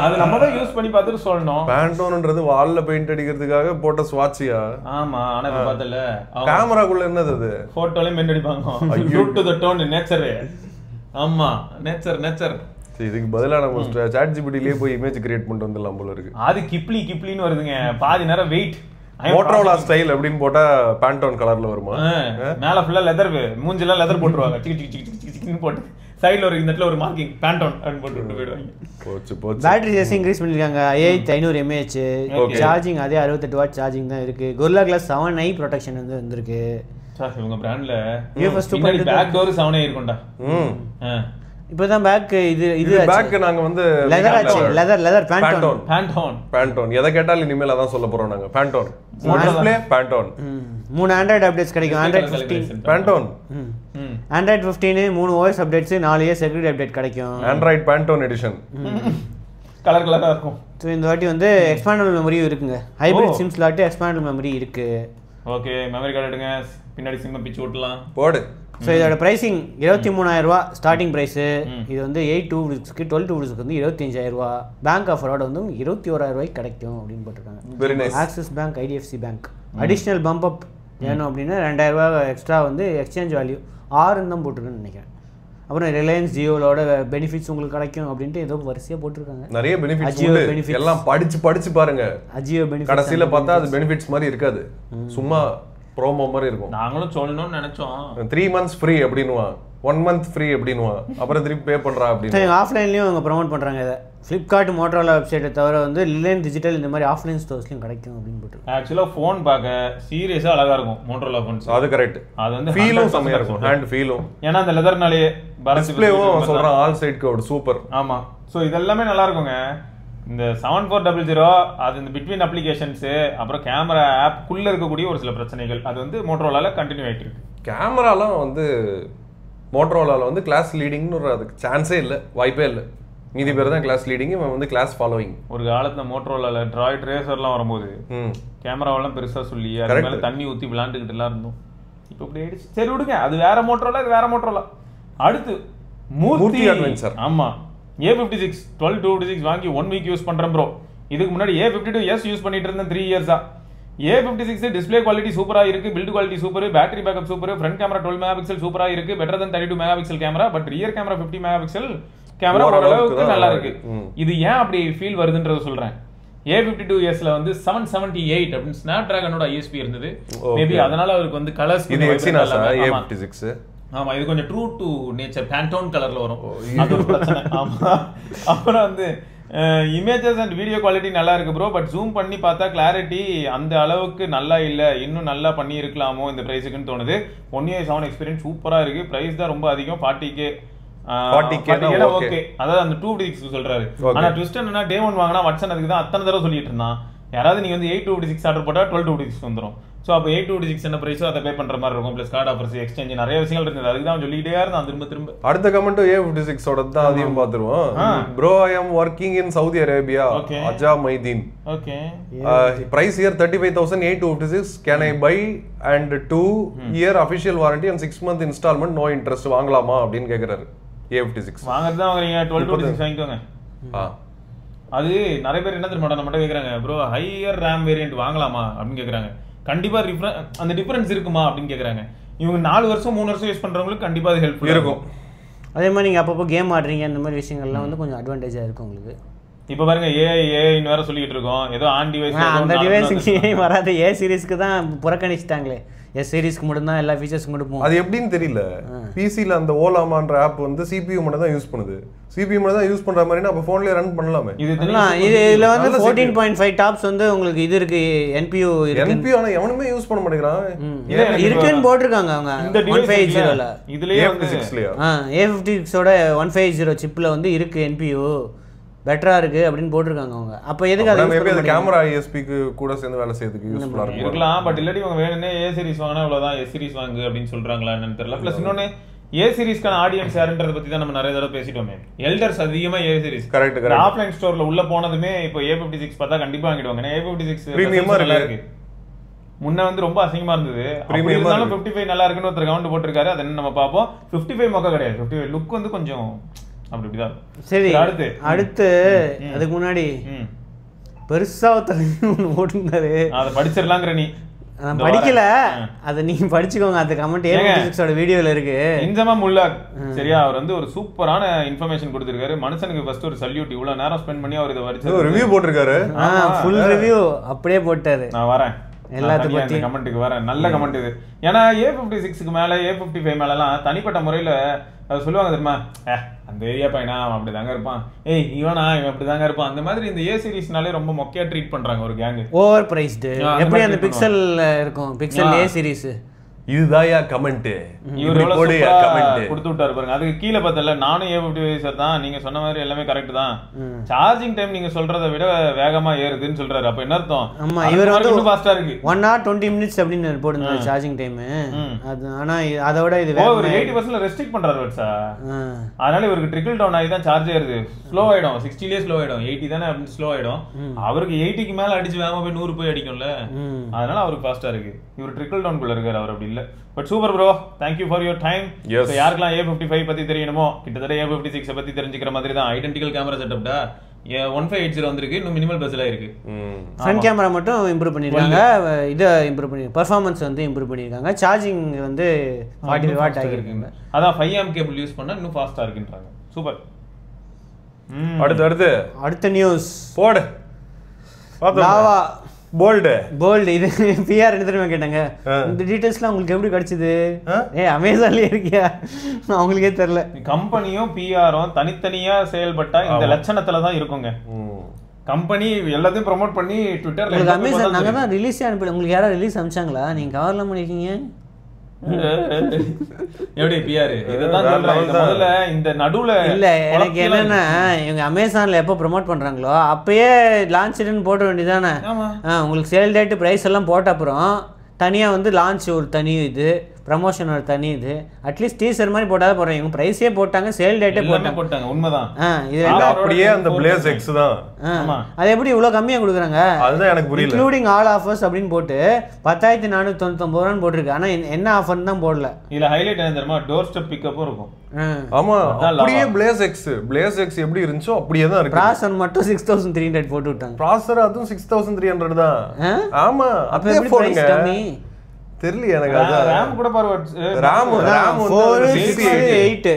அது நம்ம தான் யூஸ் பண்ணி பார்த்துட்டு சொல்லணும் Pantoneன்றது வால்ல பெயிண்ட் அடிக்கிறதுக்காக போட்ட ஸ்வாட்சியா ஆமா ஆனா இப்ப பார்த்தல கேமராக்குள்ள என்னது அது போட்டோல மெயின் அடிப்பாங்க true to the tone nature ஆமா நேச்சர் இதுக்கு பதிலா நம்ம ChatGPT-லயே போய் இமேஜ் கிரியேட் பண்ணிட்டு வந்துடலாம் போல இருக்கு அது கிப்ளின்னு வருதுங்க பாதி நேரம் வெயிட் Motorola ஸ்டைல் அப்படின்னு போட்டா Pantone கலர்ல வருமா மேல ஃபுல்லா லெதர் மூஞ்சில லெதர் போட்டுருவாங்க சிக்கு போட்டு சைடுல ஒரு இந்த இடத்துல ஒரு மார்க்கிங் Pantone அப்படி போட்டு விட்டு போயிடுவாங்க போச்சு பேட்டரி சேசிங் இன்க்ரீஸ் பண்ணிருக்காங்க 5500 mAh சார்ஜிங் அதே 68 வாட் சார்ஜிங் தான் இருக்கு Gorilla Glass 7i ப்ரொடெக்ஷன் வந்து வந்திருக்கு சார் இவங்க பிராண்ட்ல UFS 2.2 பேக் டோர் 7i இருக்கும்டா இப்போதான் பேக் இது பேக் நாங்க வந்து லெதர் Pantone எதை கேட்டாலும் இனிமேல் அதான் சொல்ல போறோம் நாங்க Pantone display Pantone 3 Android updates கிடைக்கும் Android 15 Pantone Android 15 3 OS updates 4 year security update கிடைக்கும் Android Pantone எடிஷன் கலரா இருக்கும் சோ இந்த வாட்டி வந்து எக்ஸ்பாண்டபிள் மெமரியும் இருக்குங்க hybrid sim slot expandable memory இருக்கு ஓகே மெமரி கார்டு எடுங்க பின்னாடி சிம் பிச்சு ஓட்டலாம் போடு ஸோ இதோட ப்ரைசிங் 23000 ரூபா ஸ்டார்டிங் ப்ரைஸு இது வந்து 8 2 12 2 வந்து 25000 ரூபா பேங்க் ஆஃபரோட வந்து 21000 ரூபாய்க்கு கிடைக்கும் அப்படின்னு போட்டிருக்காங்க Axis bank IDFC bank additional bump up வேணும் அப்படின்னா 2000 ரூபா எக்ஸ்ட்ரா வந்து எக்ஸ்சேஞ்ச் வேல்யூ 6 தான் போட்டிருக்குன்னு நினைக்கிறேன் அப்புறம் ரிலையன்ஸ் ஜியோலோட பெனிஃபிட்ஸ் உங்களுக்கு கிடைக்கும் அப்படின்ட்டு ஏதோ வரிசையாக போட்டிருக்காங்க நிறைய பெனிஃபிட்ஸ் எல்லாம் படிச்சு பாருங்க அஜியோ பெனிஃபிட் கடைசியில் பார்த்தா அது பெனிஃபிட்ஸ் மாதிரி இருக்காது சும்மா ப்ரோமோ மாதிரி இருக்கும் நாங்களும் சொல்லணும்னு நினைச்சோம் 3 months ஃப்ரீ அப்படின்னுவான் 1 month ஃப்ரீ அப்படின்னுவான் அப்புறம் திருப்பி பே பண்றா அப்படின்னு ஆஃப்லைன்லயும் அவங்க ப்ரமோட் பண்றாங்க இதை Flipkart Motorola வெப்சைட்டை தவிர வந்து ரிலையன்ஸ் டிஜிட்டல் இந்த மாதிரி ஆஃப்லைன் ஸ்டோர்ஸ்லயும் கிடைக்கும் அப்படின்னு போட்டு ஆக்சுவலாக ஃபோன் பார்க்க சீரியஸாக அழகா இருக்கும் Motorola ஃபோன்ஸ் அது கரெக்ட் அது வந்து ஃபீலும் செமையா இருக்கும் ஹேண்ட் ஃபீலும் ஏன்னா அந்த லெதர்னாலேயே டிஸ்ப்ளேவும் சொல்றான் ஆல் சைட் கோட் சூப்பர் ஆமா ஸோ இதெல்லாமே நல்லா இருக்குங்க இந்த 7400 அது இந்த பிட்வீன் அப்ளிகேஷன்ஸ் அப்புறம் கேமரா ஆப்குள்ள இருக்கக்கூடிய ஒரு சில பிரச்சனைகள் அது வந்து மோட்டரோலால கண்டினியூ ஆயிட்டு இருக்கு கேமராலாம் வந்து மோட்டரோலால வந்து கிளாஸ் லீடிங்னு ஒரு அதுக்கு சான்ஸே இல்லை வாய்ப்பே இல்லை மீதி பேர் தான் கிளாஸ் லீடிங் இவன் வந்து கிளாஸ் ஃபாலோவிங் ஒரு காலத்துல மோட்டரோலால டிராய்ட் ரேசர்லாம் வரும்போது கேமராவெல்லாம் பெருசா சொல்லி அது மேல தண்ணி ஊற்றி விளாண்டுக்கிட்டு எல்லாம் இருந்தோம் இப்போ இப்படி ஆயிடுச்சு சரி விடுங்க அது வேற மோட்டரோலா இது வேற மோட்டரோலா அடுத்து மூர்த்தி அட்வென்ச்சர் ஆமா A56 12 256 வாங்கி 1 வீக் யூஸ் பண்றேன் ப்ரோ இதுக்கு முன்னாடி A52s யூஸ் பண்ணிட்டு இருந்தேன் 3 இயர்ஸா A56 டிஸ்ப்ளே குவாலிட்டி சூப்பரா இருக்கு, build quality super, battery backup super, front camera 12 mega pixel சூப்பரா இருக்கு, better then 32 mega pixel camera, but rear camera 50 mega pixel camera ஓரளவுக்கு நல்லா இருக்கு. இது ஏன் அப்படி ஃபீல் வருதுன்றத சொல்றேன். A52s வந்து 778 அப்படின்னு ஸ்னாப்டிராகனோட ISP இருந்தது. மேபி அதனால அவருக்கு வந்து கலர்ஸ் இது Exynos A56. ஆமா, இது கொஞ்சம் ட்ரூ டு நேச்சர் பேண்டோன் கலர்ல வரும். அது ஒரு பிரச்சனை. ஆமா. அப்புறம் வந்து இமேஜஸ் அண்ட் வீடியோ குவாலிட்டி நல்லா இருக்கு ப்ரோ, பட் ஜூம் பண்ணி பார்த்தா கிளாரிட்டி அந்த அளவுக்கு நல்லா இல்ல, இன்னும் நல்லா பண்ணி இருக்கலாமோ இந்த பிரைஸுக்குன்னு தோணுது. 1UI7 எக்ஸ்பீரியன்ஸ் சூப்பரா இருக்கு, பிரைஸ் தான் ரொம்ப அதிகம், 40K ஓகே. அதாவது அந்த 256 சொல்றாரு. ஆனா ட்விஸ்ட் என்னன்னா டே 1 வாங்கினா வாட்சன் அதுக்கு தான் அத்தனை தடவை சொல்லிட்டு இருந்தான். யாராவது நீங்க வந்து 8/256 ஆர்டர் போட்டா 12/256 வந்துடும். ஸோ அப்போ 8/256 என்ன பிரைஸோ அதை பே பண்ற மாதிரி இருக்கும். பிளஸ் கார்டு ஆஃபர்ஸ், எக்ஸ்சேஞ்ச், நிறைய விஷயங்கள் இருக்குது. அதுக்கு தான் சொல்லிட்டே இருந்தான் திரும்ப. அடுத்த கமெண்ட் A56 ஓட தான் அதையும் பார்த்துருவோம். Bro I am working in Saudi Arabia, Aja Maideen. Okay, price year 35,000 A256. Can I buy and 2 year official warranty and 6 month instalment, no interest, வாங்கலாமா அப்படின்னு கேட்குறாரு. A56 வாங்குறது தான் வாங்குறீங்க, 12/256 வாங்கிக்கோங்க. அது நிறைய பேர் என்ன தெரியுமா நம்மகிட்ட கேட்குறாங்க, ப்ரோ ஹையர் ரேம் வேரியன்ட் வாங்கலாமா அப்படின்னு கேட்குறாங்க. கண்டிப்பா அந்த டிஃபரன்ஸ் இருக்குமா அப்படின்னு கேட்குறாங்க. இவங்க 4 வருஷம் 3 வருஷம் யூஸ் பண்றவங்களுக்கு கண்டிப்பா அது ஹெல்ப்ஃபுல் இருக்கும். அதே மாதிரி நீங்க அப்பப்போ கேம் ஆடுறீங்க, அந்த மாதிரி விஷயங்கள்லாம் வந்து கொஞ்சம் அட்வான்டேஜா இருக்கும் உங்களுக்கு. இப்போ பாருங்க ஏஐன்னு வேற சொல்லிட்டு இருக்கோம். ஏதோ ஆன் டிவைஸ், அந்த டிவைஸ்க்கு வராத A சீரிஸ்க்கு தான் புறக்கணிச்சிட்டாங்களே. S சீரிஸ்க்கு மட்டும் தான் எல்லா ஃபீச்சர்ஸ்க்கு மட்டும் போகும். அது எப்படின்னு தெரியல. பிசில அந்த ஓலாமான்ற ஆப் வந்து CPU மட்டும் தான் யூஸ் பண்ணுது. CPU மட்டும் தான் யூஸ் பண்ற மாதிரினா அப்ப போன்லயே ரன் பண்ணலாமே. இதுல வந்து 14.5 டாப்ஸ் வந்து உங்களுக்கு இது இருக்கு, NPU இருக்கு. NPU ஆனா எவனுமே யூஸ் பண்ண மாட்டேங்கிறான். இருக்குன்னு போட்டுருக்காங்க அவங்க இந்த 150ல. இதுலயே A56லயா A56 ஓட 150 சிப்ல வந்து இருக்கு NPU, பெட்டரா இருக்கு அப்படின்னு போட்டுருக்காங்க அவங்க. அப்ப எதுக்கு அது கேமரா ISPக்கு கூட சேர்ந்து வேலை செய்யறதுக்கு யூஸ்ஃபுல்லா இருக்கலாம். பட் இல்லாட்டி இவங்க வேணும்னே A சீரிஸ் வாங்கினா அவ்வளவுதான், S சீரிஸ் வாங்கு அப்படின்னு சொல்றாங்களா என்னன்னு தெரியல. பிளஸ் இன்னொன்னு A சீரிஸ்க்கான ஆடியன்ஸ் யாருன்றத பத்தி தான் நம்ம நிறைய தடவை பேசிட்டோமே. எல்டர்ஸ் அதிகமா A சீரிஸ். கரெக்ட். ஆஃப்லைன் ஸ்டோர்ல உள்ள போனதுமே இப்போ A56 பார்த்தா கண்டிப்பா வாங்கிடுவாங்க. ஏன்னா A56 பிரீமியமா இருக்கு. முன்ன வந்து ரொம்ப அசிங்கமா இருந்தது. இருந்தாலும் 55 நல்லா இருக்குன்னு ஒருத்தர் கவுண்ட் போட்டிருக்காரு. அது என்ன நம்ம பார்ப்போம். 55 மொக்க கிடையாது. 55 லுக் வந்து கொஞ்சம் அப்படிதான். சரி, அடுத்து அதுக்கு முன்னாடி பெருசா ஒருத்தர் ஓட்டுனாரு. அதை படிச்சிடலாங்கிற நீ நான் படிக்கல, அதை நீங்க படிச்சுக்கோங்க. அந்த கமெண்ட் A56 வீடியோல இருக்கு. இன்ஜமா முல்லாக் சரியா, அவர் வந்து ஒரு சூப்பரான இன்ஃபர்மேஷன் கொடுத்திருக்காரு. மனுஷனுக்கு ஃபர்ஸ்ட் ஒரு சல்யூட். இவ்வளவு நேரம் ஸ்பெண்ட் பண்ணி அவர் இதை படிச்சு ரிவ்யூ போட்டிருக்காரு. ஃபுல் ரிவ்யூ அப்படியே போட்டாரு. நான் வரேன் எல்லாத்துக்கும் பத்தி கமெண்ட்டுக்கு வரேன். நல்ல கமெண்ட் இது. ஏன்னா A56க்கு மேல A55 மேலலாம் தனிப்பட்ட முறையில சொல்லுவாங்க தெரியுமா, அந்த ஏரியா பையனா அவன் அப்படிதாங்க இருப்பான், இவன் அப்படிதாங்க இருப்பான். அந்த மாதிரி இந்த A சீரிஸ்னாலே ரொம்ப மொக்கையா ட்ரீட் பண்றாங்க ஒரு கேங். Over priced. எப்படி அந்த பிக்சல் இருக்கும், பிக்சல் A சீரிஸ். இதுதாயா கமெண்ட். இவரு கொடுத்து விட்டாரு பாருங்க. அதுக்கு கீழே பார்த்தல நானும் A55 தான், நீங்க சொன்ன மாதிரி எல்லாமே கரெக்ட் தான். சார்ஜிங் டைம் நீங்க சொல்றதை விட வேகமா ஏறுதுன்னு சொல்றாரு. அப்ப என்ன அர்த்தம்? ஆமா, இவர் வந்து இன்னும் ஃபாஸ்டா இருக்கு. 1 hour 20 minutes அப்படின்னு போடுறாரு சார்ஜிங் டைம். அது ஆனா அதோட இது ஒரு 80% ரெஸ்ட்ரிக்ட் பண்றாரு வட்சா. அதனால இவருக்கு ட்ரிக்கிள் டவுன் ஆகி தான் சார்ஜ் ஏறுது. ஸ்லோ ஆயிடும், 60லயே ஸ்லோ ஆயிடும். 80 தானே அப்படின்னு ஸ்லோ ஆயிடும். அவருக்கு 80க்கு மேல அடிச்சு வேகமா போய் 100 போய் அடிக்கும்ல, அதனால அவருக்கு ஃபாஸ்டா இருக்கு. இவர் ட்ரிக்கிள் டவுன் குள்ள இருக்காரு, அவர் அப்படி இல்ல. But super bro, thank you for your time. யாருக்கெல்லாம் A55 பத்தி தெரியணுமோ, கிட்டத்தட்ட A56 பத்தி தெரிஞ்சுக்கிற மாதிரி தான். ஐடென்டிக்கல் கேமரா செட்டப்டா 1580 வந்திருக்கு. இன்னும் மினிமல் பெசலா இருக்கு. ஃப்ரண்ட் கேமரா மட்டும் இம்ப்ரூவ் பண்ணிருக்காங்க. இதை இம்ப்ரூவ் பண்ணி பெர்ஃபார்மன்ஸ் வந்து இம்ப்ரூவ் பண்ணிருக்காங்க. சார்ஜிங் வந்து 40 வாட் ஆகிருக்குங்க. அதான் 5 கேபிள் யூஸ் பண்ணா இன்னும் ஃபாஸ்டா இருக்குன்றாங்க. சூப்பர். அடுத்த நியூஸ் போடு. லாவா போல்டு இது PR என்ன தெரியுமா கேட்டாங்க, இந்த டீடைல்ஸ்லாம் உங்களுக்கு எப்படி கிடைச்சது? அமேசான்லயே இருக்கியா? அவங்களுக்கே தெரியல. கம்பெனியும் PRம் தனித்தனியா செயல்பட்டா இந்த லட்சணத்துல தான் இருக்குங்க. கம்பெனி எல்லாத்தையும் ப்ரோமோட் பண்ணி ட்விட்டர்ல அமேசான் நாங்க தான் ரிலீஸ் அனுப்பல. உங்களுக்கு யாராவது ரிலீஸ் அனுப்பிச்சாங்களா? நீங்க கவர்லாம் பண்ணிருக்கீங்க. எப்படி PR இதுதான் சொல்றேன். முதல்ல இந்த நடுவுல இல்ல, எனக்கு என்னன்னா இவங்க அமேசான்ல எப்போ ப்ரோமோட் பண்றாங்களோ அப்பயே லான்ச்னு போட வேண்டியதானே. உங்களுக்கு சேல் டேட் பிரைஸ் எல்லாம் போட்ட அப்புறம் தனியா வந்து லான்ச் ஒரு தனி இது ப்ரமோஷன் ஒரு தனி இது அட்லீஸ்ட் டீசர் மாதிரி போட்டாதான் போடுறாங்க. இவங்க ப்ரைஸே போட்டாங்க, சேல் டேட்டே போட்டாங்க. உண்மைதான். இது அப்படியே அந்த Blaze X தான். அது எப்படி இவ்வளோ கம்மியாக கொடுக்குறாங்க? அதுதான் எனக்கு புரியல. இன்க்ளூடிங் ஆல் ஆஃபர்ஸ் அப்படின்னு போட்டு 10,499 போட்டிருக்கு. ஆனால் என்ன ஆஃபர்னு தான் போடல. இதில் ஹைலைட் என்ன தெரியுமா, டோர் ஸ்டெப் பிக்கப்பும் இருக்கும். ஆமா, அப்படியே Blaze X எப்படி இருந்துச்சோ அப்படியே தான் இருக்கு. ப்ராசர் மட்டும் 6300 போட்டு விட்டாங்க. ப்ராசர் அதுவும் 6300 தான். ஆமா, அப்படியே போடுங்க. தெரியல எனக்கு. அது RAM கூட பார்வர்ட் RAM 468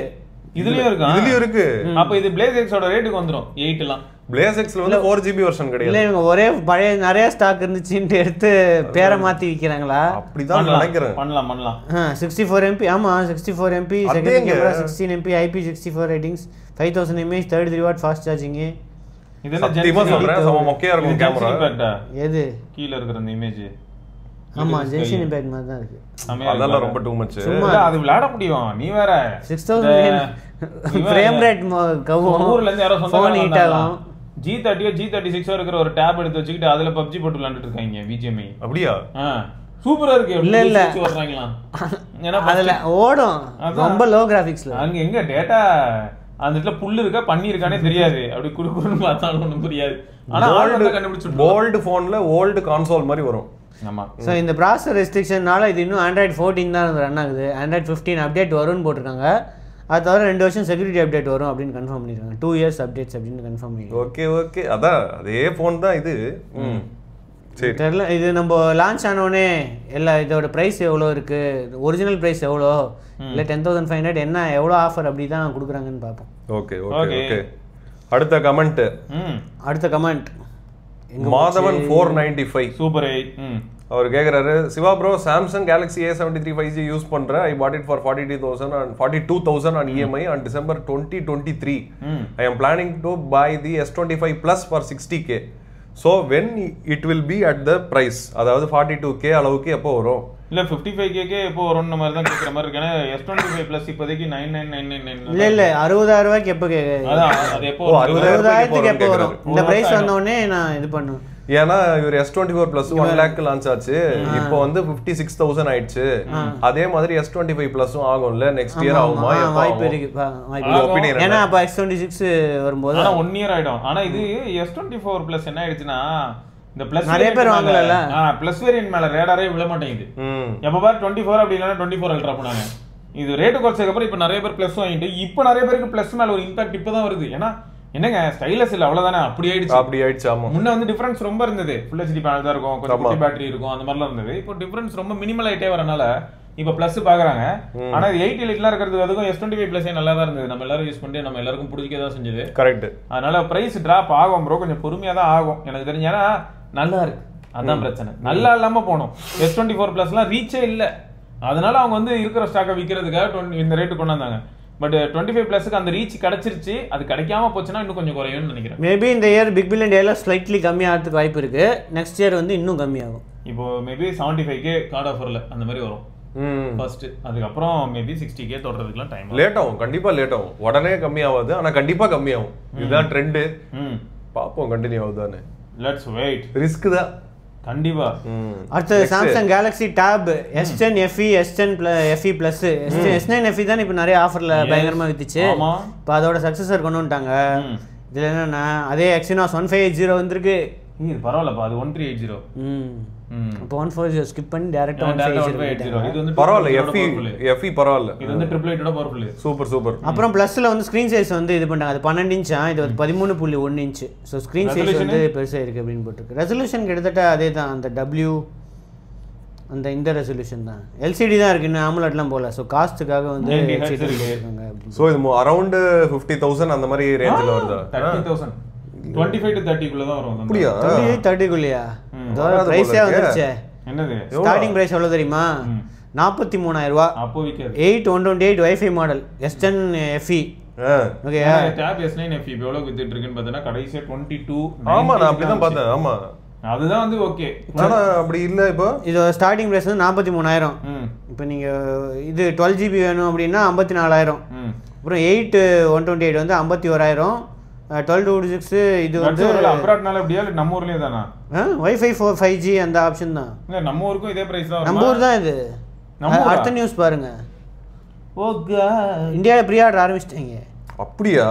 இதுலயும் இருக்கு. அப்ப இது Blaze X ஓட ரேட்டுக்கு வந்துரும். 8 எல்லாம் Blaze X ல வந்து 4GB வெர்ஷன் கிடையாது. இல்ல இவங்க ஒரே பழைய நிறைய ஸ்டாக் இருந்துச்சுன்னு எடுத்து பேரை மாத்தி விக்கிறாங்களா? அப்படிதான் நினைக்கிறேன். பண்ணலாம் 64 MP. ஆமா 64 MP, second camera 16 MP, IP64 ratings, 5000 mAh, 33 watt fast charging. இது என்ன சத்தியமா சொல்றேன், சம மொக்கையா இருக்கும் கேமரா. எது கீழ இருக்கிற அந்த இமேஜ்? ஆமா ஜென்ஷன் இம்பாக்ட் மாதிரி தான் இருக்கு. அதெல்லாம் ரொம்ப டூ மச். அது விளையாட முடியும். நீ வேற 6000 ஃப்ரேம் ரேட் ஊர்ல இருந்து யாரோ ஃபோன் ஹீட் ஆகும். G30 G36 இருக்கிற ஒரு டேப் எடுத்து வச்சுக்கிட்டு அதுல PUBG போட்டு விளையாண்டுட்டு இருக்காங்க BGMI. அப்படியா? சூப்பரா இருக்கு. இல்ல வர்றாங்களா? ஏன்னா அதுல ஓடும் ரொம்ப லோ கிராபிக்ஸ்ல. அங்க எங்க டேட்டா அந்த இடத்துல புல்லு இருக்கா பண்ணி இருக்கானே தெரியாது. அப்படி குறுக்குன்னு பார்த்தாலும் ஒண்ணும் புரியாது. ஆனா ஆல்ரெடி கண்டுபிடிச்சு ஓல்ட் போன்ல ஓல்ட் கன்சோல் மாதிரி வரும். ஆமா. சோ இந்த ப்ராசஸர் ரெஸ்ட்ரிக்ஷனால இது இன்னும் Android 14 தான் ரன் ஆகுது. Android 15 அப்டேட் வரும்னு போட்டிருக்காங்க. அது தவிர 2 வருஷம் செக்யூரிட்டி அப்டேட் வரும் அப்படின்னு கன்ஃபார்ம் பண்ணிருக்காங்க. 2 years அப்டேட்ஸ் அப்படின்னு கன்ஃபார்ம் பண்ணிருக்காங்க. ஓகே அதான் அதே ஃபோன் தான் இது. சரி தெரியல, இது நம்ம லான்ச் ஆனோடனே எல்லா இதோட பிரைஸ் எவ்வளோ இருக்கு, ஒரிஜினல் பிரைஸ் எவ்வளோ, இல்லை 10,500 என்ன எவ்வளோ ஆஃபர் அப்படி தான் கொடுக்குறாங்கன்னு பார்ப்போம். ஓகே அடுத்த கமெண்ட் மாதவன் 495 சூப்பர். அவர் கேக்குறாரு, Siva bro Samsung Galaxy A73 5G use பண்றேன். I bought it for 42,000 on EMI on December 2023. I am planning to buy the S25 Plus for 60K. So when it will be at the price, அதாவது 42K அளவுக்கு எப்போ வரும்? இல்ல 55K எப்போ வரும்ன்ற மாதிரி தான் கேக்குற மாதிரி இருக்கு. S25 Plus இப்போதைக்கு 9999. இல்ல 60,000 ரூபாய்க்கு எப்போ அது எப்போ 60,000க்கு எப்போ வரும்? இந்த பிரைஸ் வந்த உடனே நான் இது பண்ணுவேன். ஏன்னா இவர் S24 Plus 1 lakh லான்ச் ஆச்சு. இப்போ வந்து 56,000 ஆயிடுச்சு. அதே மாதிரி S25 Plusம் ஆகும்ல நெக்ஸ்ட் இயர் ஆகுமா? வாய்ப்பு இருக்கு. ஏன்னா அப்ப S26 வரும்போது 1 year ஆயிடும். ஆனா இது S24 Plus என்ன ஆயிடுச்சுன்னா இந்த பிளஸ் நிறைய பேர் வாங்கலல. பிளஸ் வேரியன்ட் மேல ரேடாரே விழ மாட்டேங்குது. எப்ப பாரு 24 அப்படி இல்லனா 24 அல்ட்ரா போனாங்க. இது ரேட் குறைச்சதுக்கு அப்புறம் இப்ப நிறைய பேர் பிளஸ் வாங்கிட்டு இப்போ நிறைய பேருக்கு பிளஸ் மேல ஒரு இம்பாக்ட் இப்பதான் வருது. ஏன்னா என்னங்க ஸ்டைலஸ் இல்ல அவ்வளவுதானே, அப்படி ஆயிடுச்சு. ஆமா, முன்ன வந்து டிஃபரன்ஸ் ரொம்ப இருந்தது. ஃபுல் ஹெச்டி பேனல் தான் இருக்கும், கொஞ்சம் குட்டி பேட்டரி இருக்கும், அந்த மாதிரிலாம் இருந்தது. இப்போ டிஃபரன்ஸ் ரொம்ப மினிமல் ஆயிட்டே வரனால இப்ப பிளஸ் பாக்குறாங்க. ஆனா இது 8 எல்லாம் இருக்கிறது அதுக்கும் S25 Plus நல்லா தான் இருந்தது. நம்ம எல்லாரும் யூஸ் பண்ணி நம்ம எல்லாருக்கும் பிடிக்க தான் செஞ்சது. கரெக்ட். அதனால பிரைஸ் டிராப் ஆகும் ப்ரோ, கொஞ்சம் பொறுமையா தான் ஆகும் எனக்கு தெரிஞ்சு. ஏன்னா நல்லா இருக்கு, அதான் பிரச்சனை. நல்லா இல்லாம போனோம். S24 Plusலாம் ரீச்சே இல்ல. அதனால அவங்க வந்து இருக்கிற ஸ்டாக்கை விற்கிறதுக்காக இந்த ரேட்டு கொண்டு வந்தாங்க. பட் 25 Plusக்கு அந்த ரீச் கிடைச்சிருச்சு. அது கிடைக்காம போச்சுன்னா இன்னும் கொஞ்சம் குறையும்னு நினைக்கிறேன். மேபி இந்த இயர் பிக் பில்லியன் டேல ஸ்லைட்லி கம்மியாகிறதுக்கு வாய்ப்பு இருக்கு. நெக்ஸ்ட் இயர் வந்து இன்னும் கம்மியாகும். இப்போ மேபி 75K கார்டு ஆஃபர்ல அந்த மாதிரி வரும் ஃபர்ஸ்ட். அதுக்கப்புறம் மேபி 60K தொடறதுக்குலாம் டைம் லேட் ஆகும். கண்டிப்பா லேட் ஆகும். உடனே கம்மியாகாது, ஆனா கண்டிப்பா கம்மியாகும். இதுதான் ட்ரெண்ட். பாப்போம் கண்டினியூ ஆகுதானே. Let's wait. ரிஸ்க் தான் கண்டிப்பா. அடுத்து Samsung Galaxy tab S10 FE, S10 FE Plus, S9 FE தான் இப்போ நிறைய ஆஃபர்ல பயங்கரமா வித்துச்சு. இப்போ அதோட சக்சஸர் கொண்டு வந்துட்டாங்க. இதுல என்னன்னா அதே Exynos 1580 வந்திருக்கு. பரவாயில்லப்பா, அது 1380. இப்போ 140 ஸ்கிப் பண்ணி டைரக்டா 1580. இது வந்து பரவாயில்ல. FE பரவாயில்ல. இது வந்து 888 பவர்ஃபுல். சூப்பர். அப்புறம் பிளஸ்ல வந்து ஸ்கிரீன் சைஸ் வந்து இது பண்ணாங்க. அது 12 இன்ச்சா, இது 13.1 இன்ச். ஸோ ஸ்கிரீன் சைஸ் வந்து பெருசா இருக்கு அப்படின்னு போட்டுருக்கு. ரெசல்யூஷன் கிட்டத்தட்ட அதே தான். அந்த W அந்த இந்த ரெசல்யூஷன் தான். LCD தான் இருக்கு, இன்னும் AMOLEDலாம் போல. ஸோ காஸ்ட்டுக்காக வந்து LCD இருக்காங்க. ஸோ இது அரௌண்ட் 50,000 அந்த மாதிரி ரேஞ்சில் வருதா? 30,000 25 to 30 குள்ள தான் வரும். அப்படியா? 30 குள்ளயா? பிரைஸே வந்துருச்சு. என்னது ஸ்டார்டிங் பிரைஸ் எவ்வளவு தெரியுமா? 43,000 ரூபாய். அப்போ விக்காது. 8,128 wifi model S10 FE. Okay. Tab S9 FE எவ்வளவு வித்துட்டு இருக்குன்னு பார்த்தா கடைசியா 22. ஆமா, நான் அப்படி தான் பார்த்தேன். ஆமா, அதுதான் வந்து ஓகே. ஆனா அப்படி இல்ல. இப்போ இது ஸ்டார்டிங் பிரைஸ் வந்து 43,000. இப்போ நீங்க இது 12GB வேணும் அப்படின்னா 54,000. அப்புறம் 8,128 வந்து 51,000. 1226 இது வந்து அப்ராட்னால அப்படியே நம்ம ஊர்லயே தானா? வைஃபை 5G அந்த ஆப்ஷன் தான். இல்ல நம்ம ஊருக்கும் இதே பிரைஸ் தான். நம்ம ஊர் தான் இது. அடுத்த நியூஸ் பாருங்க. ஓ காட், இந்தியாவில் ப்ரீ ஆர்டர் ஆரம்பிச்சிட்டாங்க. அப்படியா?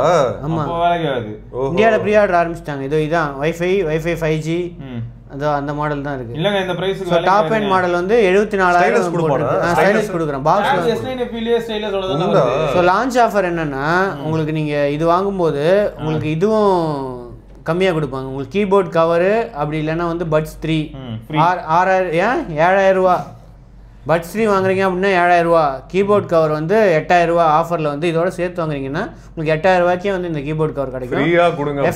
ஆமா, வேலைக்காது. இந்தியாவில் ப்ரீ ஆர்டர் ஆரம்பிச்சிட்டாங்க. இதோ இதான் வைஃபை 5G அதோ அந்த மாடல் தான் இருக்கு. இல்லங்க இந்த பிரைஸ்க்கு டாப் எண்ட் மாடல் வந்து 74,000 கொடுக்குறோம். ஸ்டைலஸ் கொடுக்குறோம் பாக்ஸ்ல. ஸோ லான்ச் ஆஃபர் என்னன்னா, உங்களுக்கு நீங்க இது வாங்கும்போது உங்களுக்கு இதுவும் கம்மியாக கொடுப்பாங்க. உங்களுக்கு கீபோர்ட் கவரு, அப்படி இல்லைன்னா வந்து பட்ஸ் 3 7,000 ரூபா. பட்ஸ் 3 வாங்குறீங்க அப்படின்னா 7,000 ரூபா. கீபோர்ட் கவர் வந்து 8,000 ரூபா ஆஃபரில் வந்து இதோட சேர்த்து வாங்குறீங்கன்னா உங்களுக்கு 8,000 ரூபாய்க்கே வந்து இந்த கீபோர்ட் கவர் கிடைக்கும்.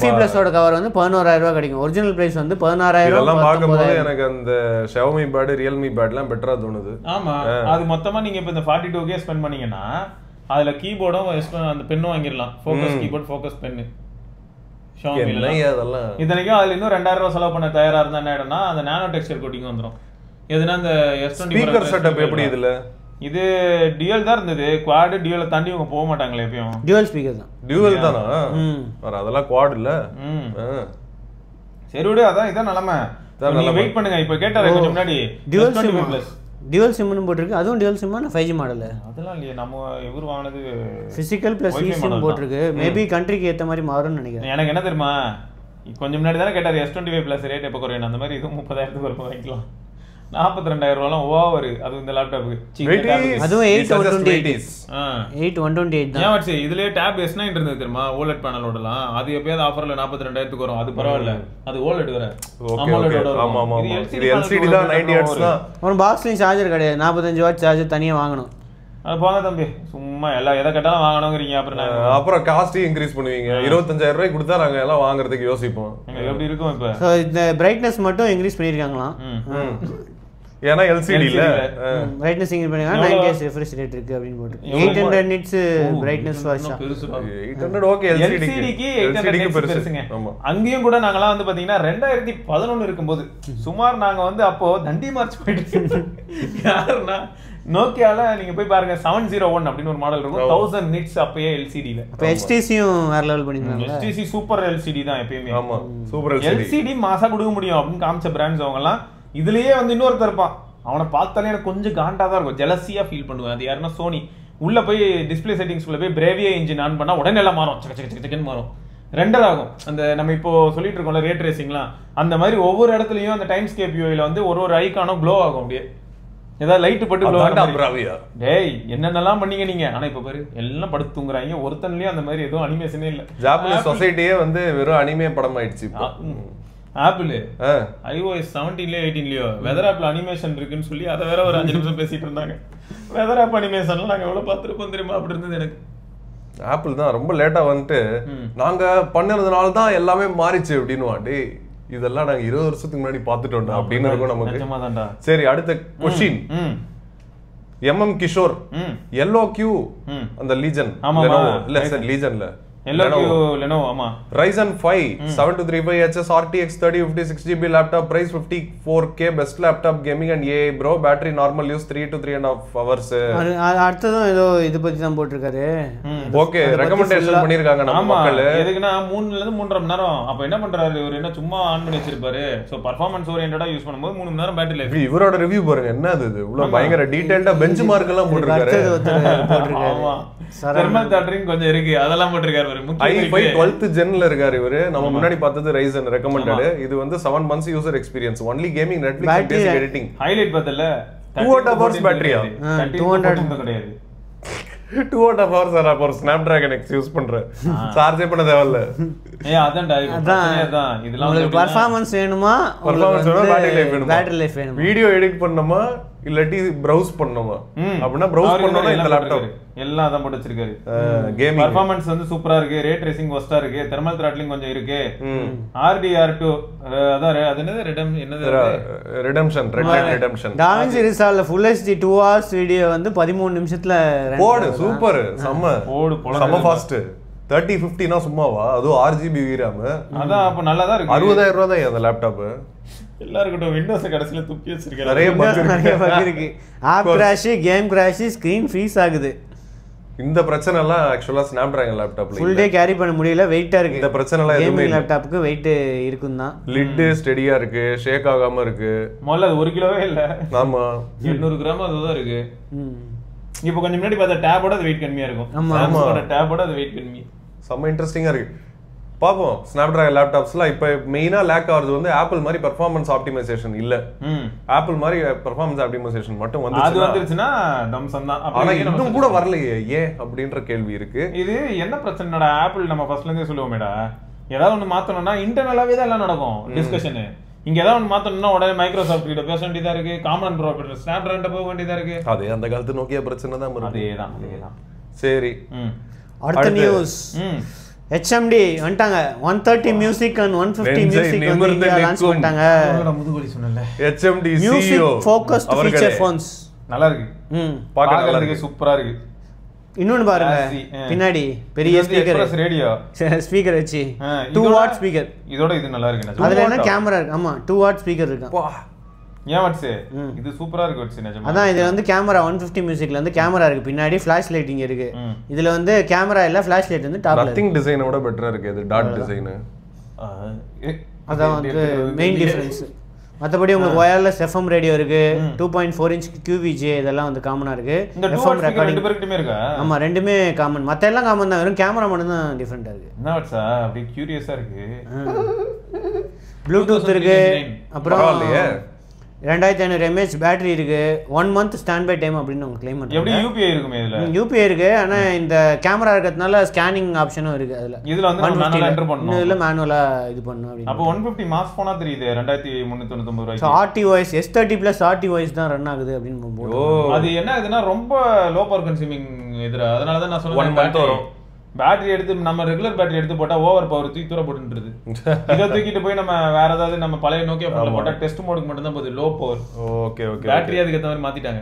FE Plusஓட கவர் வந்து 11,000 ரூபா கிடைக்கும். ஒரிஜினல் பிரைஸ் வந்து 16,000. இதெல்லாம் பார்க்கும்போது எனக்கு அந்த Xiaomi பேட், Realme பேட்லாம் பெட்டரா தோணுது. ஆமா, அது மொத்தமா நீங்க இப்போ இந்த 42K ஸ்பெண்ட் பண்ணீங்கன்னா அதுல கீபோர்டும் அந்த பென்னும் வாங்கிடலாம். ஃபோக்கஸ் கீபோர்ட், ஃபோக்கஸ் பென்னு அதெல்லாம். இத்தனைக்கும் அதுல இன்னும் 2,000 ரூபா செலவு பண்ண தயாரா இருந்தா என்ன ஆயிடும்னா அந்த நானோ டெக்ஸ்சர் கோட்டிங் வந்துடும். எதுனா இந்த S20 ஸ்பீக்கர் செட்டப் எப்படி இதுல? இது டியூவல் தான் இருந்தது. குவாட் டியூவலை தாண்டி இவங்க போக மாட்டாங்களே எப்பயும். டியூவல் ஸ்பீக்கர் தான். டியூவல் தானா? அதெல்லாம் குவாட் இல்ல. சரி விடு, அதான் இதான் நிலைமை. நீங்க வெயிட் பண்ணுங்க. இப்ப கேட்டாரு கொஞ்சம் முன்னாடி டியூவல் சிம் டியூவல் சிம்னு போட்டிருக்கு. அதுவும் டியூவல் சிம்னா 5G மாடல். அதெல்லாம் இல்லையே, நம்ம இவர் வாங்கினது பிசிக்கல் பிளஸ் சிம் போட்டிருக்கு. மேபி கண்ட்ரிக்கு ஏத்த மாதிரி மாறும்னு நினைக்கிறேன். எனக்கு என்ன தெரியுமா, கொஞ்சம் முன்னாடி தானே கேட்டாரு S25 Plus ரேட் எப்போ குறையணும். அந்த மாதிரி இதுவும் 30,000 ரூபாய் வாங்கிக்கலாம். 42,000 ரூபாய்லாம் ஓவர். அது இந்த லேப்டாப்புக்கு அதுவும் 8,128 தான். ஏன் வச்சு இதுலயே டேப் S9 இருந்தது தெரியுமா, OLED பேனலோடலாம். அது எப்பயாவது ஆஃபர்ல 42,000 வரும். அது பரவாயில்ல, அது OLED வேற. ஆமா ஆமா, இது LCD தான் 90 Hz தான். ஒரு பாக்ஸ்லயும் சார்ஜர் கிடையாது. 45 வாட் சார்ஜர் தனியா வாங்கணும். அது போங்க தம்பி, சும்மா எல்லாம் எதை கேட்டாலும் வாங்கணுங்கிறீங்க. அப்புறம் காஸ்ட் இன்க்ரீஸ் பண்ணுவீங்க. 25,000 ரூபாய்க்கு கொடுத்தா நாங்க எல்லாம் வாங்குறதுக்கு யோசிப்போம். எப்படி இருக்கும் இப்ப? சோ இந்த பிரைட்னஸ் மட்டும் இன்க்ரீஸ் பண்ணிருக்காங்களாம். ஏன்னா LCD இல்ல, பிரைட்னஸ் இன்க்ரீஸ் பண்ணிருக்காங்க. 9K refresh rate இருக்கு அப்படினு போட்டு 800 nits பிரைட்னஸ் வருஷம். 800 ஓகே. LCD க்கு 800 nits பெருசுங்க. அங்கேயும் கூட நாங்கலாம் வந்து பாத்தீங்கன்னா 2011 இருக்கும்போது சுமார் நாங்க வந்து அப்போ தண்டி மார்ச் போயிட்டு யாருன்னா நோக்கியால நீங்க போய் பாருங்க 701 அப்படின்னு ஒரு மாடல் இருக்கும். 1000 nits அப்பயே LCD ல. அப்ப HTC-யும் வேற லெவல் பண்ணிருந்தாங்க. HTC சூப்பர் LCD தான் எப்பயுமே. ஆமா, சூப்பர் LCD மாசா கொடுக்க முடியும் அப்படின்னு காமிச்ச பிராண்ட்ஸ் அவங்க எல்லாம். இதுலயே வந்து இன்னொருத்தர் இருப்பான், அவனை பார்த்தாலே எனக்கு கொஞ்சம் காண்டா தான் இருக்கும். ஜெலசியா ஃபீல் பண்ணுவேன். அது யாருன்னா சோனி. உள்ள போய் டிஸ்பிளே செட்டிங்ஸ்குள்ள போய் பிரேவியா இன்ஜின் ஆன் பண்ணா உடனே எல்லாம் மாறும், சக்க சக்க சக்கன்னு மாறும். ரெண்டர் ஆகும். அந்த நம்ம இப்போ சொல்லிட்டு இருக்கோம்ல ரேட் ரேசிங்லாம், அந்த மாதிரி ஒவ்வொரு இடத்துலயும் அந்த டைம் ஸ்கேப் வியூல வந்து ஒரு ஐகானும் க்ளோ ஆகும். அப்படியே ஏதாவது லைட் பட்டு க்ளோ ஆகும். டேய் என்னென்னலாம் பண்ணீங்க நீங்க. ஆனா இப்ப பாரு எல்லாம் படுத்து தூங்குறாங்க. ஒருத்தன்லயும் அந்த மாதிரி எதுவும் அனிமேஷனே இல்ல. ஜாப்பனீஸ் சொசைட்டியே வந்து வெறும் அனிமே படம் ஆயிடுச்சு. ஆப்பிள் iOS 17லயோ 18லயோ வெதர் ஆப்ல அனிமேஷன் இருக்குன்னு சொல்லி அதை வேற ஒரு 5 நிமிஷம் பேசிட்டு இருந்தாங்க. வெதர் ஆப் அனிமேஷன்ல நாங்க எவ்வளவு பார்த்துருப்போம் தெரியுமா? அப்படி இருந்தது எனக்கு. ஆப்பிள் தான் ரொம்ப லேட்டா வந்துட்டு நாங்க பண்ணதுனால தான் எல்லாமே மாறிச்சு அப்படின்னு. டேய் இதெல்லாம் நாங்க 20 வருஷத்துக்கு முன்னாடி பாத்துட்டோம்டா அப்படின்னு இருக்கும் நமக்கு. சரி, அடுத்த क्वेश्चन. கிஷோர் LOQ அந்த லீஜன் இல்ல சார், லீஜன்ல Lenovo ஆமா. Ryzen 5 7235HS RTX 3050 6GB laptop, price 54K, best laptop gaming and AI bro, battery normal use 3 to 3.5 hours. அடுத்ததும் ஏதோ இது பத்தி தான் போட்டுருக்காரு. ஓகே, ரெக்கமெண்டேஷன் பண்ணிருக்காங்க நம்ம மக்கள். எதுக்குன்னா 3ல இருந்து 3.5 மணி நேரம். அப்ப என்ன பண்றாரு இவர், என்ன சும்மா ஆன் பண்ணி வச்சிருப்பாரு. சோ பெர்ஃபார்மன்ஸ் ஓரியன்டடா யூஸ் பண்ணும்போது 3 மணி நேரம் பேட்டரி லைஃப். இவரோட ரிவ்யூ பாருங்க, என்னது இது இவ்வளவு பயங்கர டீடைல்டா பெஞ்ச் மார்க் எல்லாம் போட்டுருக்காரு. ஆமா, தெர்மல் சார்ஜிங் கொஞ்சம் இருக்கு, அதெல்லாம் போட்டுருக்காரு. i5 12th ஜென்ல இருக்காரு இவரு. நம்ம முன்னாடி பார்த்தது Ryzen recommended. இது வந்து 7 months user experience, only gaming, Netflix and basic editing. Highlight பார்த்தல 200 பேட்டரியா? 200 கிடையாது, 200 hours ஆனா ஒரு Snapdragon X யூஸ் பண்ற, சார்ஜ் பண்ண தேவையில்ல. அதான்டா அதான் இதெல்லாம் உங்களுக்கு பெர்ஃபார்மன்ஸ் வேணுமா, பெர்ஃபார்மன்ஸ் வேணுமா, பேட்டரி லைஃப் வேணுமா? பேட்டரி லைஃப் வேணுமா? வீடியோ எடிட் பண்ணனுமா இல்லாட்டி பிரவுஸ் பண்ணனுமா? அப்படினா பிரவுஸ் பண்ணனும்னா இந்த லேப்டாப் எல்லாம் அத போட்டு வச்சிருக்காரு. கேமிங் பெர்ஃபார்மன்ஸ் வந்து சூப்பரா இருக்கு, ரேட் ரேசிங் ஒஸ்டா இருக்கு, தெர்மல் த்ராட்லிங் கொஞ்சம் இருக்கு. RDR2 அதான் அது என்னது redemption, red dead redemption. DaVinci Resolve Full HD 2 hours video வந்து 13 நிமிஷத்துல போடு. சூப்பர், செம்ம செம்ம ஃபாஸ்ட். 3050 னா சும்மாவா? அது 6GB VRAM. அதான் அப்ப நல்லா தான் இருக்கு. 60,000 ரூபாய் தான் அந்த லேப்டாப். எல்லாருக்கும் விண்டோஸ் கடைசில துப்பி வச்சிருக்காரு. நிறைய பக் இருக்கு. App crash, game crash, screen freeze ஆகுது. இந்த பிரச்சனை எல்லாம் ஆக்சுவலா ஸ்னாப்டிராகன் லேப்டாப்ல ஃபுல் டே கேரி பண்ண முடியல, வெயிட்டா இருக்கு. இந்த பிரச்சனை எல்லாம் எதுவுமே இல்ல. லேப்டாப்புக்கு வெயிட் இருக்கும் தான். லிட் ஸ்டெடியா இருக்கு, ஷேக் ஆகாம இருக்கு. முதல்ல அது 1 கிலோவே இல்ல. ஆமா 800 கிராம் அதுதான் இருக்கு. இப்போ கொஞ்சம் முன்னாடி பார்த்தா டேபோட அது வெயிட் கம்மியா இருக்கும். ஆமா டேபோட அது வெயிட் கம்மி. செம்ம இன்ட்ரெஸ்டிங்கா இருக்கு. பாப்போம் ஸ்னாப்டிராகன் லேப்டாப்ஸ்லாம் இப்போ மெயினா லேக் ஆகுறது வந்து ஆப்பிள் மாதிரி பெர்ஃபார்மன்ஸ் ஆப்டிமைசேஷன் இல்ல. ஆப்பிள் மாதிரி பெர்ஃபார்மன்ஸ் ஆப்டிமைசேஷன் மட்டும் வந்துருச்சுன்னா தம்சம் தான். ஆனா இன்னும் கூட வரலையே ஏன் அப்படின்ற கேள்வி இருக்கு. இது என்ன பிரச்சனைடா, ஆப்பிள் நம்ம ஃபர்ஸ்ட்ல இருந்தே சொல்லுவோமேடா, ஏதாவது ஒண்ணு மாத்தணும்னா இன்டர்னலாவே தான் எல்லாம் நடக்கும் டிஸ்கஷன். இங்க ஏதாவது ஒண்ணு மாத்தணும்னா உடனே மைக்ரோசாஃப்ட் கிட்ட பேச வேண்டியதா இருக்கு, காமன் ப்ராப்பர்ட்டி ஸ்னாப்டிராகன் போக வேண்டியதா இருக்கு. அதே அந்த காலத்து நோக்கியா பிரச்சனை தான் வரும். அதேதான். சரி அடுத்த நியூஸ். HMD வந்துட்டாங்க. 130 மியூசிக் and 150 மியூசிக் வந்து லான்ச் பண்ணிட்டாங்க. முதுகுலி சொன்னல. HMD music focused feature phones நல்லா இருக்கு. பார்க்கிறதுக்கு சூப்பரா இருக்கு. இன்னொன்னு பாருங்க, பின்னாடி பெரிய ஸ்பீக்கர், ரேடியோ ஸ்பீக்கர் வச்சு 2 வாட் ஸ்பீக்கர். இதோட இது நல்லா இருக்கு. அதுல என்ன கேமரா இருக்கு. ஆமா 2 வாட் ஸ்பீக்கர் இருக்கு. ஏன் வாட்ஸ் இது சூப்பரா இருக்கு வாட்ஸ் நிஜமா. அதான் இதுல வந்து கேமரா 150 மியூசிக்ல வந்து கேமரா இருக்கு, பின்னாடி ஃபிளாஷ் லைட்டிங் இருக்கு. இதுல வந்து கேமரா இல்ல, ஃபிளாஷ் லைட் வந்து டாப்ல. நதிங் டிசைனை விட பெட்டரா இருக்கு இது டாட் டிசைன். அதான் வந்து மெயின் டிஃபரன்ஸ். மத்தபடி உங்களுக்கு வயர்லெஸ் FM ரேடியோ இருக்கு, 2.4 இன்ச் QVGA இதெல்லாம் வந்து காமனா இருக்கு. FM ரெக்கார்டிங் ரெண்டு பேருக்குமே இருக்கா? ஆமா ரெண்டுமே காமன். மத்த எல்லாம் காமன் தான், வெறும் கேமரா மட்டும் தான் டிஃபரண்டா இருக்கு. என்ன வாட்ஸா அப்படி கியூரியஸா இருக்கு. ப்ளூடூத் இருக்கு, அப்புறம் 2500 mAh பேட்டரி இருக்கு, 1 month ஸ்டாண்ட் பை டைம் அப்படின்னு அவங்க க்ளைம் பண்றாங்க. எப்படி UPI இருக்குமே இதுல? UPI இருக்கு, ஆனா இந்த கேமரா இருக்கிறதுனால ஸ்கேனிங் ஆப்ஷனும் இருக்கு அதுல. இதுல வந்து மேனுவலா என்டர் பண்ணனும், இதுல மேனுவலா இது பண்ணனும் அப்படி. அப்ப 150 மாஸ் போனா தெரியுது 2399 ரூபாய்க்கு. RTOS S30 plus RTOS தான் ரன் ஆகுது அப்படின்னு போடுறாங்க. அது என்ன ஆகுதுன்னா ரொம்ப லோ பவர் கன்சூமிங் இதுல, அதனால தான் நான் சொல்றேன் 1 month வரும். பேட்டரி எடுத்து நம்ம ரெகுலர் பேட்டரி எடுத்து போட்டா ஓவர் பவர் தூக்கி தூர போட்டுன்றது. இதை தூக்கிட்டு போய் நம்ம வேற ஏதாவது நம்ம பழைய நோக்கியா போன்ல போட்டா டெஸ்ட் மோடுக்கு மட்டும் தான் போகுது, low power. Okay okay. Battery அதுக்கு ஏத்த மாதிரி மாத்திட்டாங்க.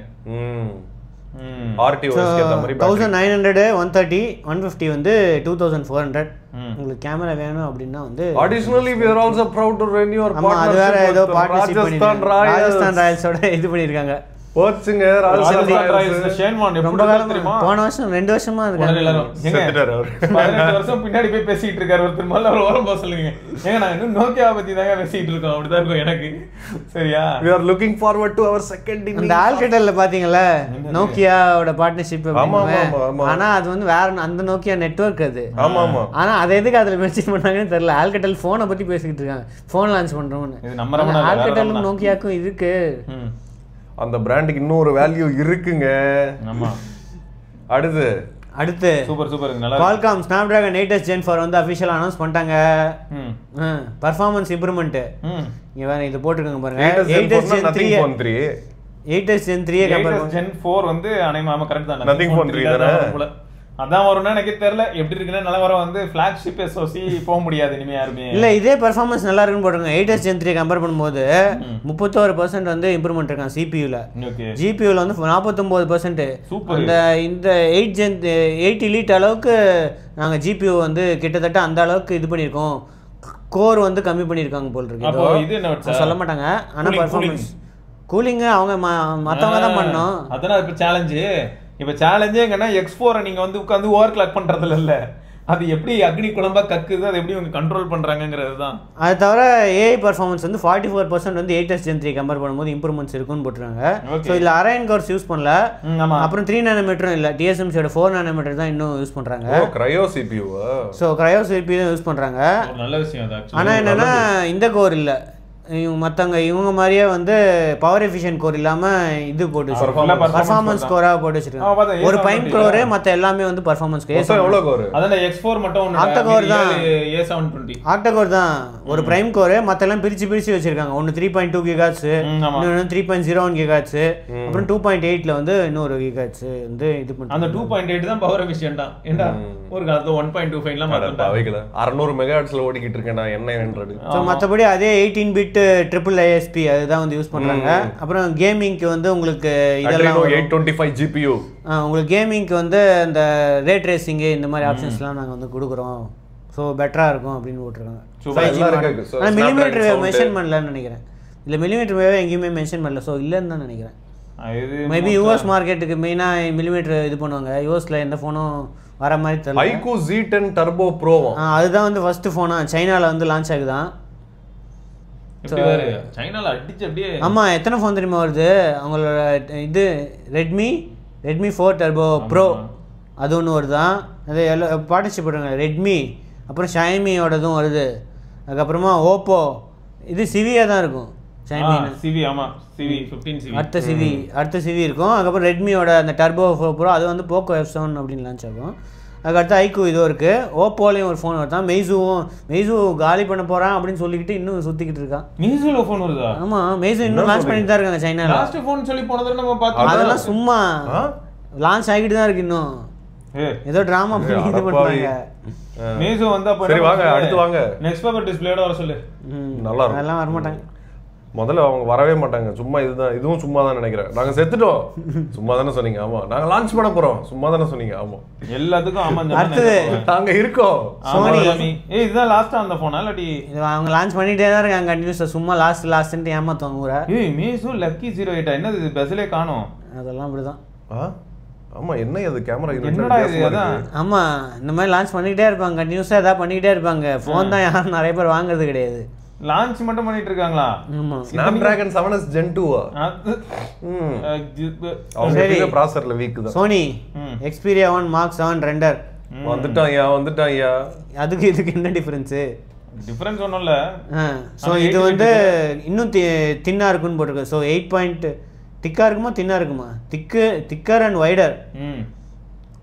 RTOS க்கு ஏத்த மாதிரி 1900 130 150 வந்து 2400. உங்களுக்கு கேமரா வேணும் அப்படினா வந்து additionally we are also proud to renew our partnership. அது வேற ஏதோ பார்ட்டிசிபேட் பண்ணி ராஜஸ்தான் ராயல்ஸோட இது பண்ணிருக்காங்க. போச்சுங்க ராஜஸ்தான் ராயல்ஸ் ஷேன்வான் எப்படி தெரியுமா? போன வருஷம் 2 வருஷமா இருக்காரு. செத்துட்டாரு அவர். 18 வருஷம் பின்னாடி போய் பேசிட்டு இருக்காரு ஒருத்தர். முதல்ல அவர் ஓரம் போக சொல்லுங்க. ஏங்க நான் இன்னும் நோக்கியா பத்தி தான் பேசிட்டு இருக்கோம். அப்படிதான் இருக்கும் எனக்கு. சரியா? We are looking forward to our second innings. அந்த ஆல்கடல்ல பாத்தீங்களா நோக்கியாவோட பார்ட்னர்ஷிப். ஆனா அது வந்து வேற அந்த நோக்கியா நெட்வொர்க் அது. ஆமா ஆமா. ஆனா அதை எதுக்கு அதுல மென்ஷன் பண்ணாங்கன்னு தெரியல. ஆல்கடல் போனை பத்தி பேசிட்டு இருக்காங்க, போன் லான்ச் பண்றோம்னு. இது நம்ம ஆல்கடலும் நோக்கியாக்கும் இருக்கு. அந்த பிராண்டுக்கு இன்னும் ஒரு வேல்யூ இருக்குங்க. ஆமா. அடுத்து சூப்பர் சூப்பர் நல்லா Qualcomm Snapdragon 8s Gen 4 வந்து அபிஷியலா அனௌன்ஸ் பண்ணிட்டாங்க. Performance improvement. இங்க வேற இது போட்டுருக்காங்க பாருங்க. 8s Gen 3 8s Gen 3 compare Gen 4 வந்து அனைமாம கரெக்ட் தான். Nothing phone 3 தானே. அதான் வரும்னா எனக்கு தெரியல எப்படி இருக்குன்னு. நல்லா வர வந்து ஃபிளாக்ஷிப் SoC போக முடியாது இனிமே யாருமே. இல்ல இதே பெர்ஃபார்மன்ஸ் நல்லா இருக்குன்னு போடுங்க. 8s Gen 3 கம்பேர் பண்ணும்போது 31% வந்து இம்ப்ரூவ்மென்ட் இருக்கான் CPU ல. GPU ல வந்து 49%. அந்த இந்த 8 Elite அளவுக்கு நாங்க GPU வந்து கிட்டத்தட்ட அந்த அளவுக்கு இது பண்ணிருக்கோம். கோர் வந்து கம்மி பண்ணிருக்காங்க போல இருக்கு. அப்போ இது என்ன சொல்ல மாட்டாங்க. ஆனா பெர்ஃபார்மன்ஸ் கூலிங் அவங்க மத்தவங்க தான் பண்ணனும். அதான் இப்ப சேலஞ்ச். இப்ப சேலஞ்சே எங்கன்னா X4 நீங்க வந்து உட்கார்ந்து ஓவர் கிளாக் பண்றதுல இல்ல, அது எப்படி அக்னி குழம்பா கக்குது, அது எப்படி அவங்க கண்ட்ரோல் பண்றாங்கங்கிறது தான். அது தவிர AI பெர்ஃபார்மன்ஸ் வந்து 44% வந்து 8s Gen 3 கம்பேர் பண்ணும்போது இம்ப்ரூவ்மென்ட்ஸ் இருக்குன்னு போட்டுறாங்க. சோ இல்ல Arayan cores யூஸ் பண்ணல. அப்புறம் 3 nanometer இல்ல, TSMC ஓட 4 nanometer தான் இன்னும் யூஸ் பண்றாங்க. Cryo CPU. So Cryo CPU use பண்றாங்க. நல்ல விஷயம் அது ஆக்சுவலி. ஆனா என்னன்னா இந்த கோர் இல்ல, மற்றவங்க இவங்க மாதிரியே வந்து பவர் எஃபிஷியன்ட் கோர் இல்லாம இது போட்டு பர்ஃபார்மன்ஸ் கோரா போட்டு வச்சிருக்காங்க. ஒரு பைன் கோர் மத்த எல்லாமே வந்து பர்ஃபார்மன்ஸ் கோர். எவ்வளவு கோர்? அதான் X4 மட்டும் ஆக்டா கோர் தான். A720 ஆக்டா கோர் தான் ஒரு பிரைம் கோர். மத்த எல்லாம் பிரிச்சு வச்சிருக்காங்க. ஒன்னு 3.2 GHz, இன்னொன்னு 3.01 GHz, அப்புறம் 2.8 ல வந்து இன்னொரு GHz வந்து இது பண்ணி. அந்த 2.8 தான் பவர் எஃபிஷியன்ட்டா. ஏண்டா ஒரு காலத்துல 1.25 ல மாத்தறதா வைக்கல. 600 MHz ல ஓடிக்கிட்டு இருக்கேன்டா என்ன என்றது. சோ மத்தபடி அதே 18 பிட் ட்ரிபிள் ISP அதுதான் வந்து யூஸ் பண்றாங்க. அப்புறம் கேமிங்க்கு வந்து உங்களுக்கு இதெல்லாம் 825 GPU. உங்களுக்கு கேமிங்க்கு வந்து அந்த ரே ட்ரேசிங் இந்த மாதிரி ஆப்ஷன்ஸ்லாம் நாங்க வந்து கொடுக்குறோம். சோ பெட்டரா இருக்கும் அப்படின்னு போட்டுருக்காங்க. ஆனா மில்லிமீட்டர் வேவ் மென்ஷன் பண்ணலன்னு நினைக்கிறேன். இல்ல மில்லிமீட்டர் வேவ் எங்கேயுமே மென்ஷன் பண்ணல. சோ இல்லன்னு தான் நினைக்கிறேன். மேபி யூஎஸ் மார்க்கெட்டுக்கு மெயினாக மில்லிமீட்டர் இது பண்ணுவாங்க. யூஎஸில் எந்த ஃபோனும் வர மாதிரி தெரியல. iQOO Z10 Turbo Pro அதுதான் வந்து ஃபர்ஸ்ட் ஃபோனா சைனாவில் வந்து லான்ச் ஆகுதான். சைனால அடிச்சு அப்படியே. ஆமா, எத்தனை ஃபோன் தெரியுமா வருது அவங்களோட இது ரெட்மி 4 டர்போ ப்ரோ அது ஒன்று வருதான். அது எல்லாம் பார்ட்டிசிபேட் பண்ணுறாங்க. ரெட்மி, அப்புறம் ஷைமியோடதும் வருது. அதுக்கப்புறமா ஓப்போ, இது சிவியாக தான் இருக்கும். சிவி, ஆமா சிவி 15 சிவி, அடுத்த சிவி இருக்கும். அதுக்கப்புறம் ரெட்மியோட அந்த டர்போ ப்ரோ அது வந்து போக்கோ F7 அப்படின்னு லான்ச் ஆகும். அதுக்கடுத்து iQOO இதுவும் இருக்குது. ஓப்போலையும் ஒரு ஃபோன் வருதான். மெய்ஸு காலி பண்ண போகிறான் அப்படின்னு சொல்லிக்கிட்டு இன்னும் சுற்றிக்கிட்டு இருக்கான். மெய்ஸுல ஃபோன் வருதா? ஆமாம், மெய்ஸு இன்னும் லான்ச் பண்ணிட்டு தான் இருக்காங்க சைனாவில். லாஸ்ட் ஃபோன் சொல்லி போனதை நம்ம பார்த்தோம். அதெல்லாம் சும்மா லான்ச் ஆகிட்டு தான் இருக்கு. இன்னும் ஏதோ ட்ராமா பண்ணி இது பண்ணுறாங்க. மெய்ஸு வந்து அப்போ சரி வாங்க அடுத்து வாங்க. நெக்ஸ்ட் பேப்பர் டிஸ்பிளேயோட வர சொல்லு. நல்லா இருக்கும். அதெல்லாம் வரமாட்டாங்க. முதல்ல அவங்க வரவே மாட்டாங்க. சும்மா இதுவும் சும்மா தான் நினைக்கிறேன். நாங்க செத்துட்டோம் சும்மா தானே சொன்னீங்க. ஆமா நாங்க லான்ச் பண்ண போறோம் சும்மா தானே சொன்னீங்க. ஆமா எல்லாத்துக்கும் ஆமா. அடுத்தது நாங்க இருக்கோம். சோனி இதுதான் லாஸ்டா அந்த போனா இல்லாட்டி அவங்க லான்ச் பண்ணிட்டே தான் இருக்காங்க கண்டினியூஸா. சும்மா லாஸ்ட்ன்ட்டு ஏமாத்துவாங்க ஊரா. மீசு லக்கி 08 என்னது இது பெசலே காணோம். அதெல்லாம் அப்படிதான். ஆமா என்ன அது கேமரா என்னடா இது? அதான் ஆமா இந்த மாதிரி லான்ச் பண்ணிக்கிட்டே இருப்பாங்க கண்டினியூஸா. ஏதாவது பண்ணிக்கிட்டே இருப்பாங்க. ஃபோன் தான் யாரும் நிறைய பேர் வாங்குறது கிடையாது. லான்ச் மட்டும் பண்ணிட்டு இருக்காங்களா? ஆமா. Snapdragon 7s Gen 2 சரி ப்ராசஸர்ல வீக் தான். சோனி Xperia 1 Mark 7 ரெண்டர் வந்துட்டான்யா. அதுக்கு இதுக்கு என்ன டிஃபரன்ஸ்? டிஃபரன்ஸ் ஒண்ணும் இல்ல. சோ இது வந்து இன்னும் தின்னா இருக்குன்னு போட்டுருக்கு. சோ 8 திக்கா இருக்குமா தின்னா இருக்குமா? திக்கர் அண்ட் வைடர்.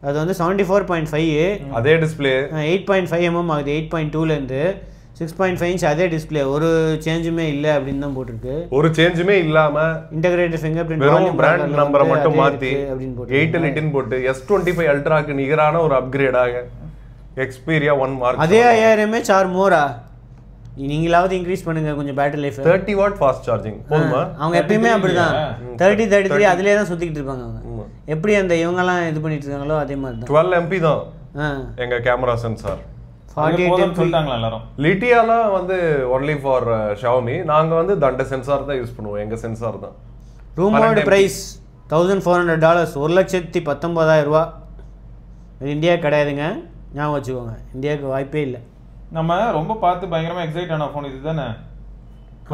அது வந்து 74.5 அதே டிஸ்ப்ளே 8.5 mm ஆகுது. 8.2ல இருந்து 6.5 inch அதே டிஸ்ப்ளே. ஒரு சேஞ்சுமே இல்ல அப்படின்னு தான் போட்டுருக்கு. ஒரு சேஞ்சுமே இல்லாம இன்டகிரேட்டட் ஃபிங்கர்பிரிண்ட் வெறும் பிராண்ட் நம்பரை மட்டும் மாத்தி 8 போட்டு S25 அல்ட்ராக்கு நிகரான ஒரு அப்கிரேடாக Xperia 1 Mark அதே 5000 mAh ஆர் மோரா? நீங்களாவது இன்க்ரீஸ் பண்ணுங்க கொஞ்சம் battery life. 30 watt fast charging போதுமா? அவங்க எப்பயுமே அப்படிதான் 33 அதிலே தான் சுத்திக்கிட்டு இருப்பாங்க அவங்க. எப்படி அந்த இவங்கலாம் இது பண்ணிட்டு இருக்காங்களோ அதே மாதிரி தான். 12 MP தான் எங்க கேமரா சென்சார். 48 MP சொல்லிட்டாங்களா எல்லாரும்? லிட்டியாலாம் வந்து ஒன்லி ஃபார் Xiaomi. நாங்க வந்து தண்ட சென்சார் தான் யூஸ் பண்ணுவோம். எங்க சென்சார் தான். ரூமோட பிரைஸ் $1,400 1,19,000 ரூபாய். இந்தியா கிடையாதுங்க, ஞாபகம் வச்சுக்கோங்க. இந்தியாவுக்கு வாய்ப்பே இல்லை. நம்ம ரொம்ப பார்த்து பயங்கரமா எக்ஸைட் ஆன ஃபோன் இதுதானே?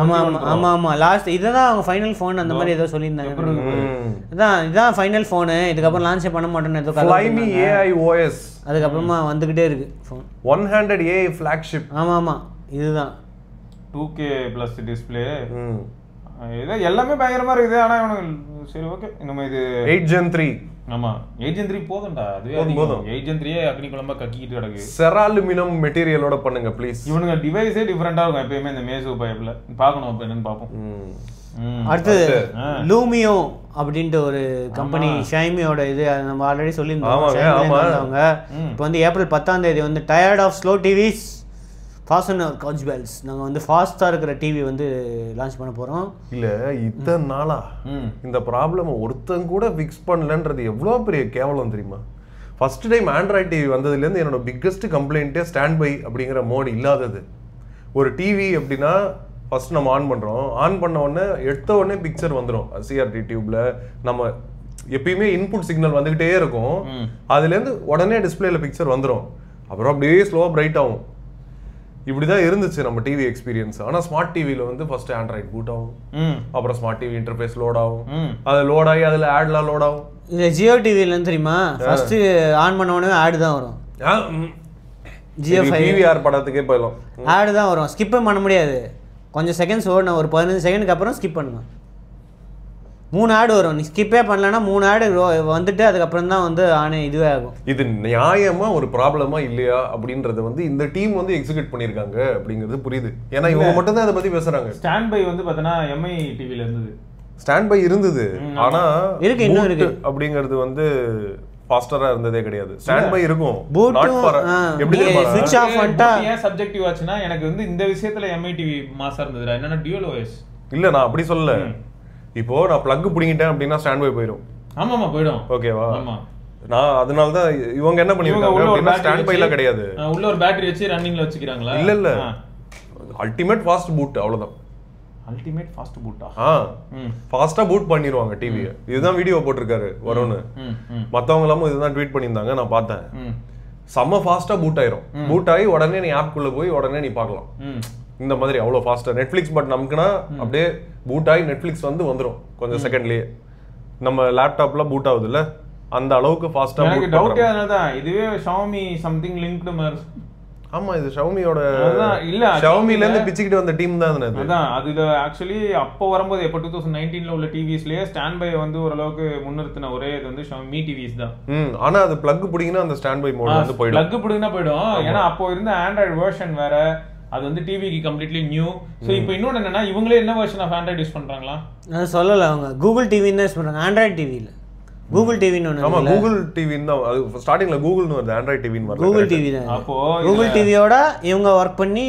ஆமா லாஸ்ட் இதுதான் அவங்க ஃபைனல் ஃபோன் அந்த மாதிரி ஏதோ சொல்லியிருந்தாங்க. இதான் ஃபைனல் ஃபோனு, இதுக்கப்புறம் லான்ச்சே பண்ண மாட்டோம்னு ஏதோ Flyme AI OS அதுக்கப்புறமா வந்துகிட்டே இருக்கு ஃபோன். 100 AI flagship. ஆமா இதுதான் 2K + டிஸ்ப்ளே. இது எல்லாமே பயங்கரமா இருக்குது. ஆனா இவனுக்கு சரி ஓகே நம்ம இது 8 Gen 3. ஆமா 8 Gen 3 போதும்டா. அதுவே போதும். 8 Gen 3 அக்னி குழம்பா கக்கிட்டு கிடக்கு. செராலுமினம் மெட்டீரியலோட பண்ணுங்க ப்ளீஸ். இவனுங்க டிவைஸே டிஃபரெண்டா இருக்கும் எப்பயுமே இந்த மேசு பைப்ல. பார்க்கணும் அப்ப என்னன்னு பாப்போம். அடுத்து லூமியோ அப்படின்ட்டு ஒரு கம்பெனி ஷைமியோட இது நம்ம ஆல்ரெடி சொல்லியிருந்தோம். அவங்க இப்போ வந்து ஏப்ரல் 10ஆம் தேதி வந்து tired of slow TVs fasten our couch belts நாங்கள் வந்து ஃபாஸ்ட்டாக இருக்கிற டிவி வந்து லான்ச் பண்ண போகிறோம். இல்லை இத்தனை நாளா இந்த ப்ராப்ளம் ஒருத்தங்க கூட ஃபிக்ஸ் பண்ணலன்றது எவ்வளோ பெரிய கேவலம் தெரியுமா? ஃபர்ஸ்ட் டைம் ஆண்ட்ராய்ட் டிவி வந்ததுலேருந்து என்னோட பிக்கஸ்ட் கம்ப்ளைண்ட்டே ஸ்டாண்ட் பை அப்படிங்கிற மோடு இல்லாதது. ஒரு டிவி அப்படின்னா ஃபர்ஸ்ட் நம்ம ஆன் பண்ணுறோம், ஆன் பண்ண உடனே எடுத்த உடனே பிக்சர் வந்துடும். சிஆர்டி டியூப்ல நம்ம எப்பயுமே இன்புட் சிக்னல் வந்துகிட்டே இருக்கும். அதுலேருந்து உடனே டிஸ்பிளேல பிக்சர் வந்துடும். அப்புறம் அப்படியே ஸ்லோவாக பிரைட் ஆகும். இப்படிதான் இருந்துச்சு நம்ம டிவி எக்ஸ்பீரியன்ஸ். ஆனா ஸ்மார்ட் டிவில வந்து ஃபர்ஸ்ட் ஆண்ட்ராய்ட் பூட் ஆகும், அப்புறம் ஸ்மார்ட் டிவி இன்டர்ஃபேஸ் லோட் ஆகும், அது லோட் ஆகி அதுல ஆட்லாம் லோட் ஆகும். இது ஜியோ டிவில தெரியுமா ஃபர்ஸ்ட் ஆன் பண்ண உடனே ஆட் தான் வரும். ஜியோ பிவிஆர் படத்துக்கே போயிடும் ஆட் தான் வரும். ஸ்கிப் பண்ண முடியாது. கொஞ்சம் செகண்ட்ஸ் ஓடணும். ஒரு 15 செகண்டுக்கு அப்புறம் ஸ்கிப் பண்ணுங்க. 3 ஆடு வரும். நீ ஸ்கிப்பே பண்ணலன்னா 3 ஆடு வந்துட்டு அதுக்கப்புறம் தான் வந்து ஆனே இதுவே ஆகும். இது நியாயமா ஒரு ப்ராப்ளமா இல்லையா அப்படின்றது வந்து இந்த டீம் வந்து எக்ஸிக்யூட் பண்ணியிருக்காங்க அப்படிங்கிறது புரியுது. ஏன்னா இவங்க மட்டும் தான் அதை பத்தி பேசுறாங்க. ஸ்டாண்ட் பை வந்து பார்த்தனா எம்ஐ டிவில இருந்தது. ஸ்டாண்ட் பை இருந்தது. ஆனா இருக்கு இன்னும் இருக்கு அப்படிங்கிறது வந்து ஃபாஸ்டரா இருந்ததே கிடையாது. ஸ்டாண்ட் பை இருக்கும். நாட் ஃபார் எப்படி ஸ்விட்ச் ஆஃப் பண்ணிட்டா ஏன் சப்ஜெக்டிவ் ஆச்சுனா எனக்கு வந்து இந்த விஷயத்துல எம்ஐ டிவி மாசா இருந்ததுடா. என்னன்னா டியூல் ஓஎஸ். இல்ல நான் அப்படி சொல்லல. இப்போ நான் பிளக் புடிங்கிட்டேன் அப்படின்னா ஸ்டாண்ட் பை போயிடும். ஆமாமா போயிடும். ஓகேவா? ஆமா. நான் அதனால தான் இவங்க என்ன பண்ணிருக்காங்க அப்படின்னா ஸ்டாண்ட் பைல கிடையாது. உள்ள ஒரு பேட்டரி வச்சு ரன்னிங்ல வச்சுக்கிறாங்களா? இல்ல அல்டிமேட் ஃபாஸ்ட் பூட் அவ்வளவுதான். அல்டிமேட் ஃபாஸ்ட் பூட்டா? ஃபாஸ்டா பூட் பண்ணிடுவாங்க டிவியை. இதுதான் வீடியோ போட்டிருக்காரு வருண். மத்தவங்க எல்லாமும் இதுதான் ட்வீட் பண்ணியிருந்தாங்க, நான் பார்த்தேன். செம்ம ஃபாஸ்டா பூட் ஆயிரும். பூட் ஆகி உடனே நீ ஆப்குள்ள போய் உடனே நீ பார்க்கலாம். இந்த மாதிரி அவ்வளவு ஃபாஸ்டா. நெட்ஃபிளிக்ஸ் பட் நமக்குன்னா அப்படியே பூட் ஆகி நெட்ஃபிளிக்ஸ் வந்துரும் கொஞ்சம் செகண்ட்லயே. நம்ம லேப்டாப்ல பூட் ஆகுது இல்ல, அந்த அளவுக்கு ஃபாஸ்டா. எனக்கு டவுட்டே அதனாலதான். இதுவே Xiaomi சம்திங் லிங்க்டு மாதிரி. ஆமா, இது Xiaomiயோட இல்ல, Xiaomiல இருந்து பிச்சிக்கிட்டு வந்த டீம் தான் அது. அதான் அதுல ஆக்சுவலி அப்போ வரும்போது எப்ப 2019ல உள்ள டிவிஸ்லயே ஸ்டாண்ட் பை வந்து ஓரளவுக்கு முன்னிறுத்தின ஒரே இது வந்து Xiaomi டிவிஸ் தான். ஆனா அது பிளக் புடிங்கினா அந்த ஸ்டாண்ட் பை மோட் வந்து போய்டும். பிளக் புடிங்கினா போய்டும். ஏன்னா அப்போ இருந்த ஆண்ட்ராய்டு வெர்ஷன் வேற, அது வந்து டிவிக்கு கம்ப்ளீட்லி நியூ. சோ இப்போ இன்னொன்னு என்னன்னா, இவங்களே என்ன வெர்ஷன் ஆஃப் ஆண்ட்ராய்டு யூஸ் பண்றாங்களா? நான் சொல்லல, அவங்க கூகுள் டிவி தான் யூஸ் பண்றாங்க, ஆண்ட்ராய்டு டிவி இல்ல. கூகுள் டிவின்னு ஒன்று. ஆமா, கூகுள் டிவின்னு தான். அது ஸ்டார்டிங்ல கூகுள்னு வருது, ஆண்ட்ராய்டு டிவின்னு வருது. கூகுள் டிவி தான். அப்போ கூகுள் டிவியோட இவங்க ஒர்க் பண்ணி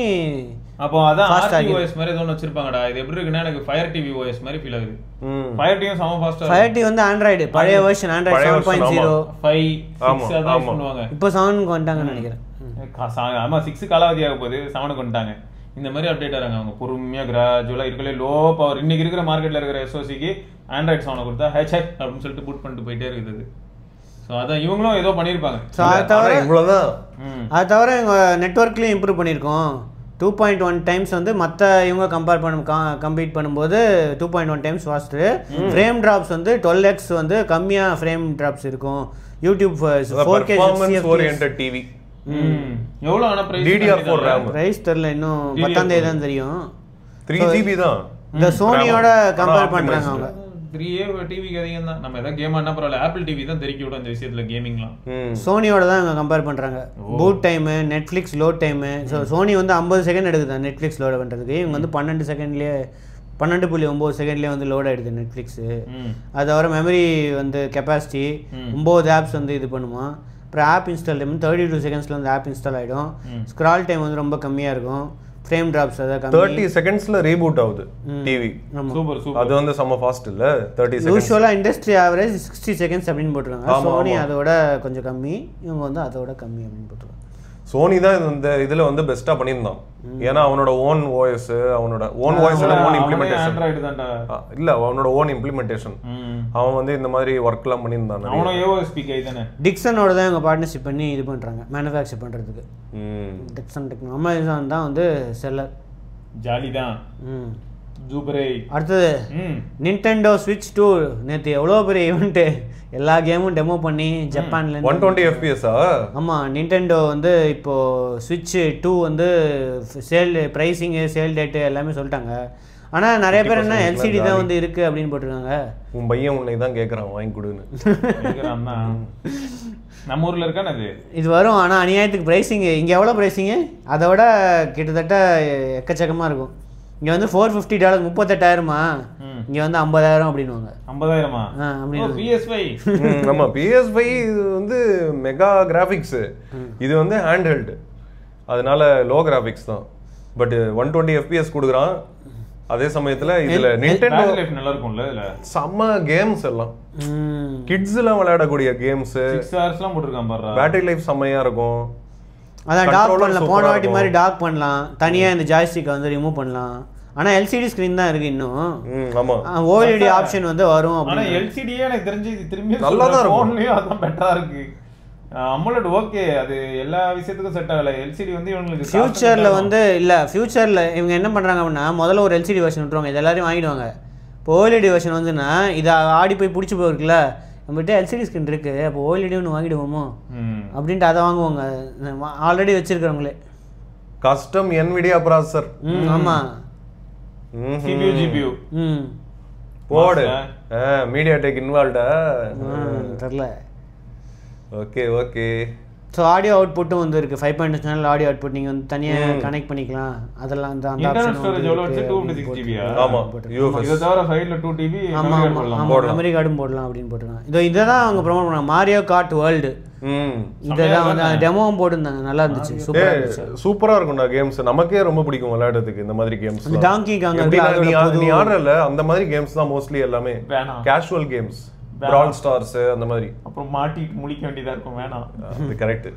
அப்போ அதான் RTOS மாதிரி ஏதோ ஒன்று வச்சிருப்பாங்கடா. இது எப்படி இருக்குன்னா எனக்கு Fire TV OS மாதிரி ஃபீல் ஆகுது. Fire TV சம ஃபாஸ்டா. Fire TV வந்து ஆண்ட்ராய்டு பழைய வெர்ஷன், ஆண்ட்ராய்டு 7.0 5 6 அதான் யூஸ் பண்ணுவாங்க. இப்போ 7க்கு வந்துட்டாங்கன்னு நினைக்கிறேன். ஆமா 6 காலாவதியாக போகுது, 7க்கு வந்துட்டாங்க. இந்த மாதிரி அப்டேட் ஆறாங்க அவங்க பொறுமையா கிராஜுவலா. இருக்கலே லோ பவர் இன்னைக்கு இருக்கிற மார்க்கெட்ல இருக்கிற SoCக்கு ஆண்ட்ராய்டு 7 கொடுத்தா ஹெச் அப்படின்னு சொல்லிட்டு பூட் பண்ணிட்டு போயிட்டே இருக்குது. ஸோ அதான் இவங்களும் ஏதோ பண்ணியிருப்பாங்க. அது தவிர இவ்வளோதான். அது தவிர இவங்க நெட்ஒர்க்லேயும் இம்ப்ரூவ் பண்ணியிருக்கோம். 2.1 டைம்ஸ் வந்து மற்ற இவங்க கம்பீட் பண்ணும்போது 2.1 டைம்ஸ் ஃபாஸ்ட்டு. ஃப்ரேம் ட்ராப்ஸ் வந்து 12x வந்து கம்மியாக ஃப்ரேம் ட்ராப்ஸ் இருக்கும். YouTube 4K oriented TV. எவ்வளவு ஆனா பிரைஸ்? DDR4 RAM பிரைஸ் தெரியல, இன்னும் 10ஆம் தேதி தான் தெரியும். 3GB தான். இந்த சோனியோட கம்பேர் பண்றாங்க அவங்க. 3A டிவிக்கு அதிகம் தான். நம்ம ஏதாவது கேம் ஆனா பரவாயில்ல, ஆப்பிள் டிவி தான் தெரிக்க விடும் இந்த விஷயத்துல கேமிங்லாம். சோனியோட தான் இவங்க கம்பேர் பண்றாங்க. Boot time, Netflix load time. So Sony வந்து 50 செகண்ட் எடுக்குது நெட்ஃபிளிக்ஸ் லோட் பண்றதுக்கு. இவங்க வந்து 12 செகண்ட்லயே 12.9 செகண்ட்லேயே வந்து லோட் ஆகிடுது நெட்ஃப்ளிக்ஸு. அது தவிர மெமரி வந்து கெப்பாசிட்டி 9 ஆப்ஸ் வந்து இது பண்ணுமா. அப்புறம் ஆப் இன்ஸ்டால் டைம் 32 செகண்ட்ஸில் வந்து ஆப் இன்ஸ்டால் ஆகிடும். ஸ்க்ரால் டைம் வந்து ரொம்ப கம்மியாக இருக்கும். ஃப்ரேம் டிராப்ஸ் அதாவது 30 செகண்ட்ஸ்ல ரீபூட் ஆகுது டிவி. Super super. அது வந்து செம ஃபாஸ்ட் இல்ல. 30 செகண்ட்ஸ் யூசுவலா இண்டஸ்ட்ரி ஆவரேஜ் 60 செகண்ட்ஸ் அப்படின்னு போட்டுருக்காங்க. சோனி அதோட கொஞ்சம் கம்மி, இவங்க வந்து அதோட கம்மி அப்படின்னு போட்டுருக்காங்க. சோனி தான் இந்த இதுல வந்து பெஸ்டா பண்ணியிருந்தான். ஏன்னா அவனோட ஓன் வாய்ஸ், அவனோட ஓன் வாய்ஸோட ஓன் இம்ப்ளிமெண்டேஷன். ஆண்ட்ராய்டு தான்டா. இல்ல அவனோட ஓன் இம்ப்ளிமெண்டேஷன். அவன் வந்து இந்த மாதிரி வர்க்லாம் பண்ணியிருந்தான். அவனோட AOSP கை தானே. டிக்சனோட தான் இவங்க பார்ட்னர்ஷிப் பண்ணி இது பண்றாங்க, மேனுஃபேக்சர் பண்றதுக்கு. டிக்சன் டெக்னாலஜி அமேசான் தான் வந்து செல்லர். ஜாலி தான். சூப்பரே. அடுத்தது நிண்டெண்டோ ஸ்விட்ச் 2. நேற்று எவ்வளோ பெரிய ஈவெண்ட், எல்லா கேமும் டெமோ பண்ணி ஜப்பான்ல 120 FPS. ஆமா, நிண்டெண்டோ வந்து இப்போ ஸ்விட்ச் 2 வந்து சேல் பிரைசிங், சேல் டேட் எல்லாமே சொல்லிட்டாங்க. ஆனா நிறைய பேர் என்ன LCD தான் வந்து இருக்கு அப்படின்னு போட்டிருக்காங்க. உன் பையன் உன்னை தான் கேட்கறான் வாங்கி கொடுன்னு. கேட்கறான்னா நம்ம ஊர்ல இருக்கானே அது. இது வரும். ஆனா அநியாயத்துக்கு பிரைசிங் இங்க எவ்வளவு பிரைசிங், அதை விட கிட்டத்தட்ட எக்கச்சக்கமா இருக்கும். இங்க வந்து $450 38,000மா, இங்க வந்து 50,000 அப்படின்னுவாங்க. 50,000மா? PS5. ஆமா, PS5 இது வந்து மெகா கிராபிக்ஸ். இது வந்து ஹேண்ட் ஹெல்ட், அதனால லோ கிராபிக்ஸ் தான். பட் 120 FPS கொடுக்குறான். அதே சமயத்துல இதுல Nintendo லைஃப் நல்லா இருக்கும்ல. இதுல செம்ம கேம்ஸ் எல்லாம் கிட்ஸ் எல்லாம் விளையாடக்கூடிய கேம்ஸ். 6 ஹவர்ஸ்லாம் போட்டுருக்கான் பாரு. பேட்டரி லைஃப் செம்மையா இருக்கும். அதான் டாக் பண்ணலாம், போன வாட்டி மாதிரி டாக் பண்ணலாம். தனியா இந்த ஜாய்ஸ்டிக் வந்து ரிமூவ் பண்ணலாம். ஆனா LCD ஸ்கிரீன் தான் இருக்கு இன்னும். ஆமா, OLED ஆப்ஷன் வந்து வரும். ஆனா LCD எனக்கு தெரிஞ்சு திரும்பி நல்லா தான் இருக்கும். ஃபோன்லயும் அதான் பெட்டரா இருக்கு. AMOLED ஓகே, அது எல்லா விஷயத்துக்கும் செட் ஆகல. LCD வந்து இவங்களுக்கு ஃபியூச்சர்ல வந்து இல்ல, ஃபியூச்சர்ல இவங்க என்ன பண்றாங்க அப்படின்னா, முதல்ல ஒரு LCD வெர்ஷன் விட்டுருவாங்க, இது எல்லாரும் வாங்கிடுவாங்க. இப்போ OLED வெர்ஷன் வந்துன்னா இதை ஆடி போய் பிடிச்சி போயிருக்குல்ல, நம்மகிட்ட LCD ஸ்கிரீன் இருக்கு, அப்போ OLED ஒன்று வாங்கிடுவோமோ அப்படின்ட்டு அதை வாங்குவாங்க ஆல்ரெடி வச்சிருக்கிறவங்களே. Custom NVIDIA processor. ஆமா, CPU GPU போடு. MediaTek இன்வால்வ்டா தெரியல. Okay okay. ஸோ ஆடியோ அவுட்புட்டும் வந்து இருக்குது. 5.2 சேனல் ஆடியோ அவுட்புட் நீங்கள் வந்து தனியாக கனெக்ட் பண்ணிக்கலாம். அதெல்லாம் அந்த இன்டர்னல் ஸ்டோரேஜ் எவ்வளோ வந்து 256 GB. ஆமா, இத தவிர சைடுல 2 TB மெமரி கார்டும் போடலாம் அப்படின்னு போட்டுருக்காங்க. இதை தான் அவங்க ப்ரோமோட் பண்ணாங்க, மாரியோ கார்ட் வேர்ல்டு. இதெல்லாம் வந்து டெமோவும் போட்டுருந்தாங்க, நல்லா இருந்துச்சு, சூப்பரா இருந்துச்சு. சூப்பரா இருக்கும்டா கேம்ஸ். நமக்கே ரொம்ப பிடிக்கும் விளையாடுறதுக்கு இந்த மாதிரி கேம்ஸ். டாங்கி காங் நீ ஆடுறல அந்த மாதிரி கேம்ஸ் தான் மோஸ்ட்லி எல்லாமே கேஷுவல் கேம்ஸ். Brawl Stars அந்த மாதிரி. அப்புறம் மாட்டி முழிக்க வேண்டியதா இருக்கும், வேணாம். அது கரெக்ட்.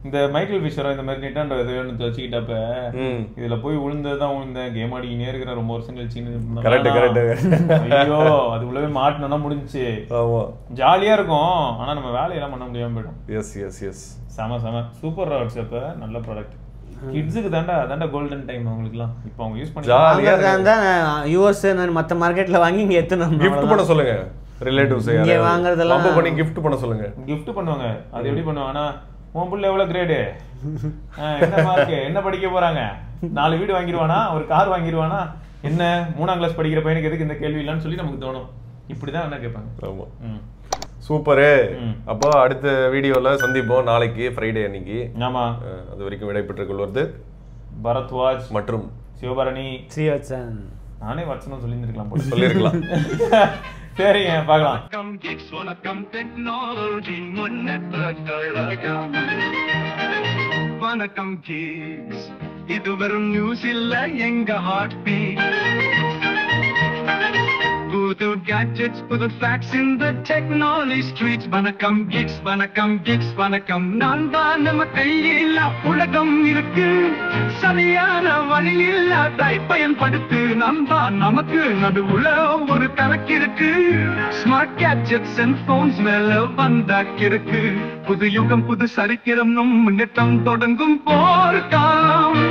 இந்த மைக்கேல் ஃபிஷரோ இந்த மாதிரி நிட்டாண்டோ எது வேணும் வச்சுக்கிட்டப்ப இதுல போய் விழுந்ததுதான் விழுந்தேன் கேம் ஆடிக்கினே இருக்கிற ரொம்ப வருஷம் கழிச்சு ஐயோ அது உள்ளவே மாட்டணும்னா முடிஞ்சுச்சு ஜாலியா இருக்கும் ஆனா நம்ம வேலையெல்லாம் பண்ண முடியாம போயிடும். எஸ் எஸ் எஸ் செம சூப்பர் வாட்ஸ்அப் நல்ல ப்ராடக்ட். கிட்ஸுக்கு தாண்டா கோல்டன் டைம் அவங்களுக்குலாம். இப்போ அவங்க யூஸ் பண்ணி ஜாலியா இருந்தா யுஎஸ் மத்த மார்க்கெட்ல வாங்கி இங்க எத்தணும் gift பண்ண சொல்லுங்க. ரிலேட்டிவ்ஸ் இங்க வாங்குறதெல்லாம் பம்ப் பண்ணி gift பண்ண சொல்லுங்க. gift பண்ணுவாங்க. அது எப்படி பண்ணுவாங்கன்னா உன் புள்ள எவ்வளவு கிரேடு, என்ன மார்க், என்ன படிக்க போறாங்க, 4 வீடு வாங்கிடுவானா, ஒரு கார் வாங்கிடுவானா, என்ன 3ஆம் கிளாஸ் படிக்கிற பையனுக்கு எதுக்கு இந்த கேள்வி இல்லைன்னு சொல்லி நமக்கு தோணும். இப்படிதான் என்ன கேட்பாங்க. ஆமா சூப்பரு. அப்போ அடுத்த வீடியோல சந்திப்போம் நாளைக்கு ஃப்ரைடே அன்னைக்கு. ஆமா அது வரைக்கும் விடைபெற்றுக் கொள்வது பரத்வாஜ் மற்றும் சிவபரணி ஸ்ரீவத்சன். நானே வச்சனம் சொல்லியிருக்கலாம் போல சொல்லிருக்கலாம். சரிங்க பார்க்கலாம். வணக்கம் கிட்ஸ், இது வெறும் நியூஸ் இல்ல எங்க ஹார்ட் பீட். புது gadgets, புது facts in the technology streets. வணக்கம் கிட்ஸ், வணக்கம் கிட்ஸ், வணக்கம். நான் தான் நம்ம கையில் உலகம் இருக்கு, சரியான வழியில் அதை பயன்படுத்து. நாம் தான் நமக்கு நடுவுல ஒரு கணக்கு இருக்கு. ஸ்மார்ட் கேட்ஜெட்ஸ் அண்ட் போன்ஸ் மேல வந்தாக்கிருக்கு. புது யுகம் புது சரித்திரம் நம் முன்னேற்றம் தொடங்கும் போர்க்காலம்.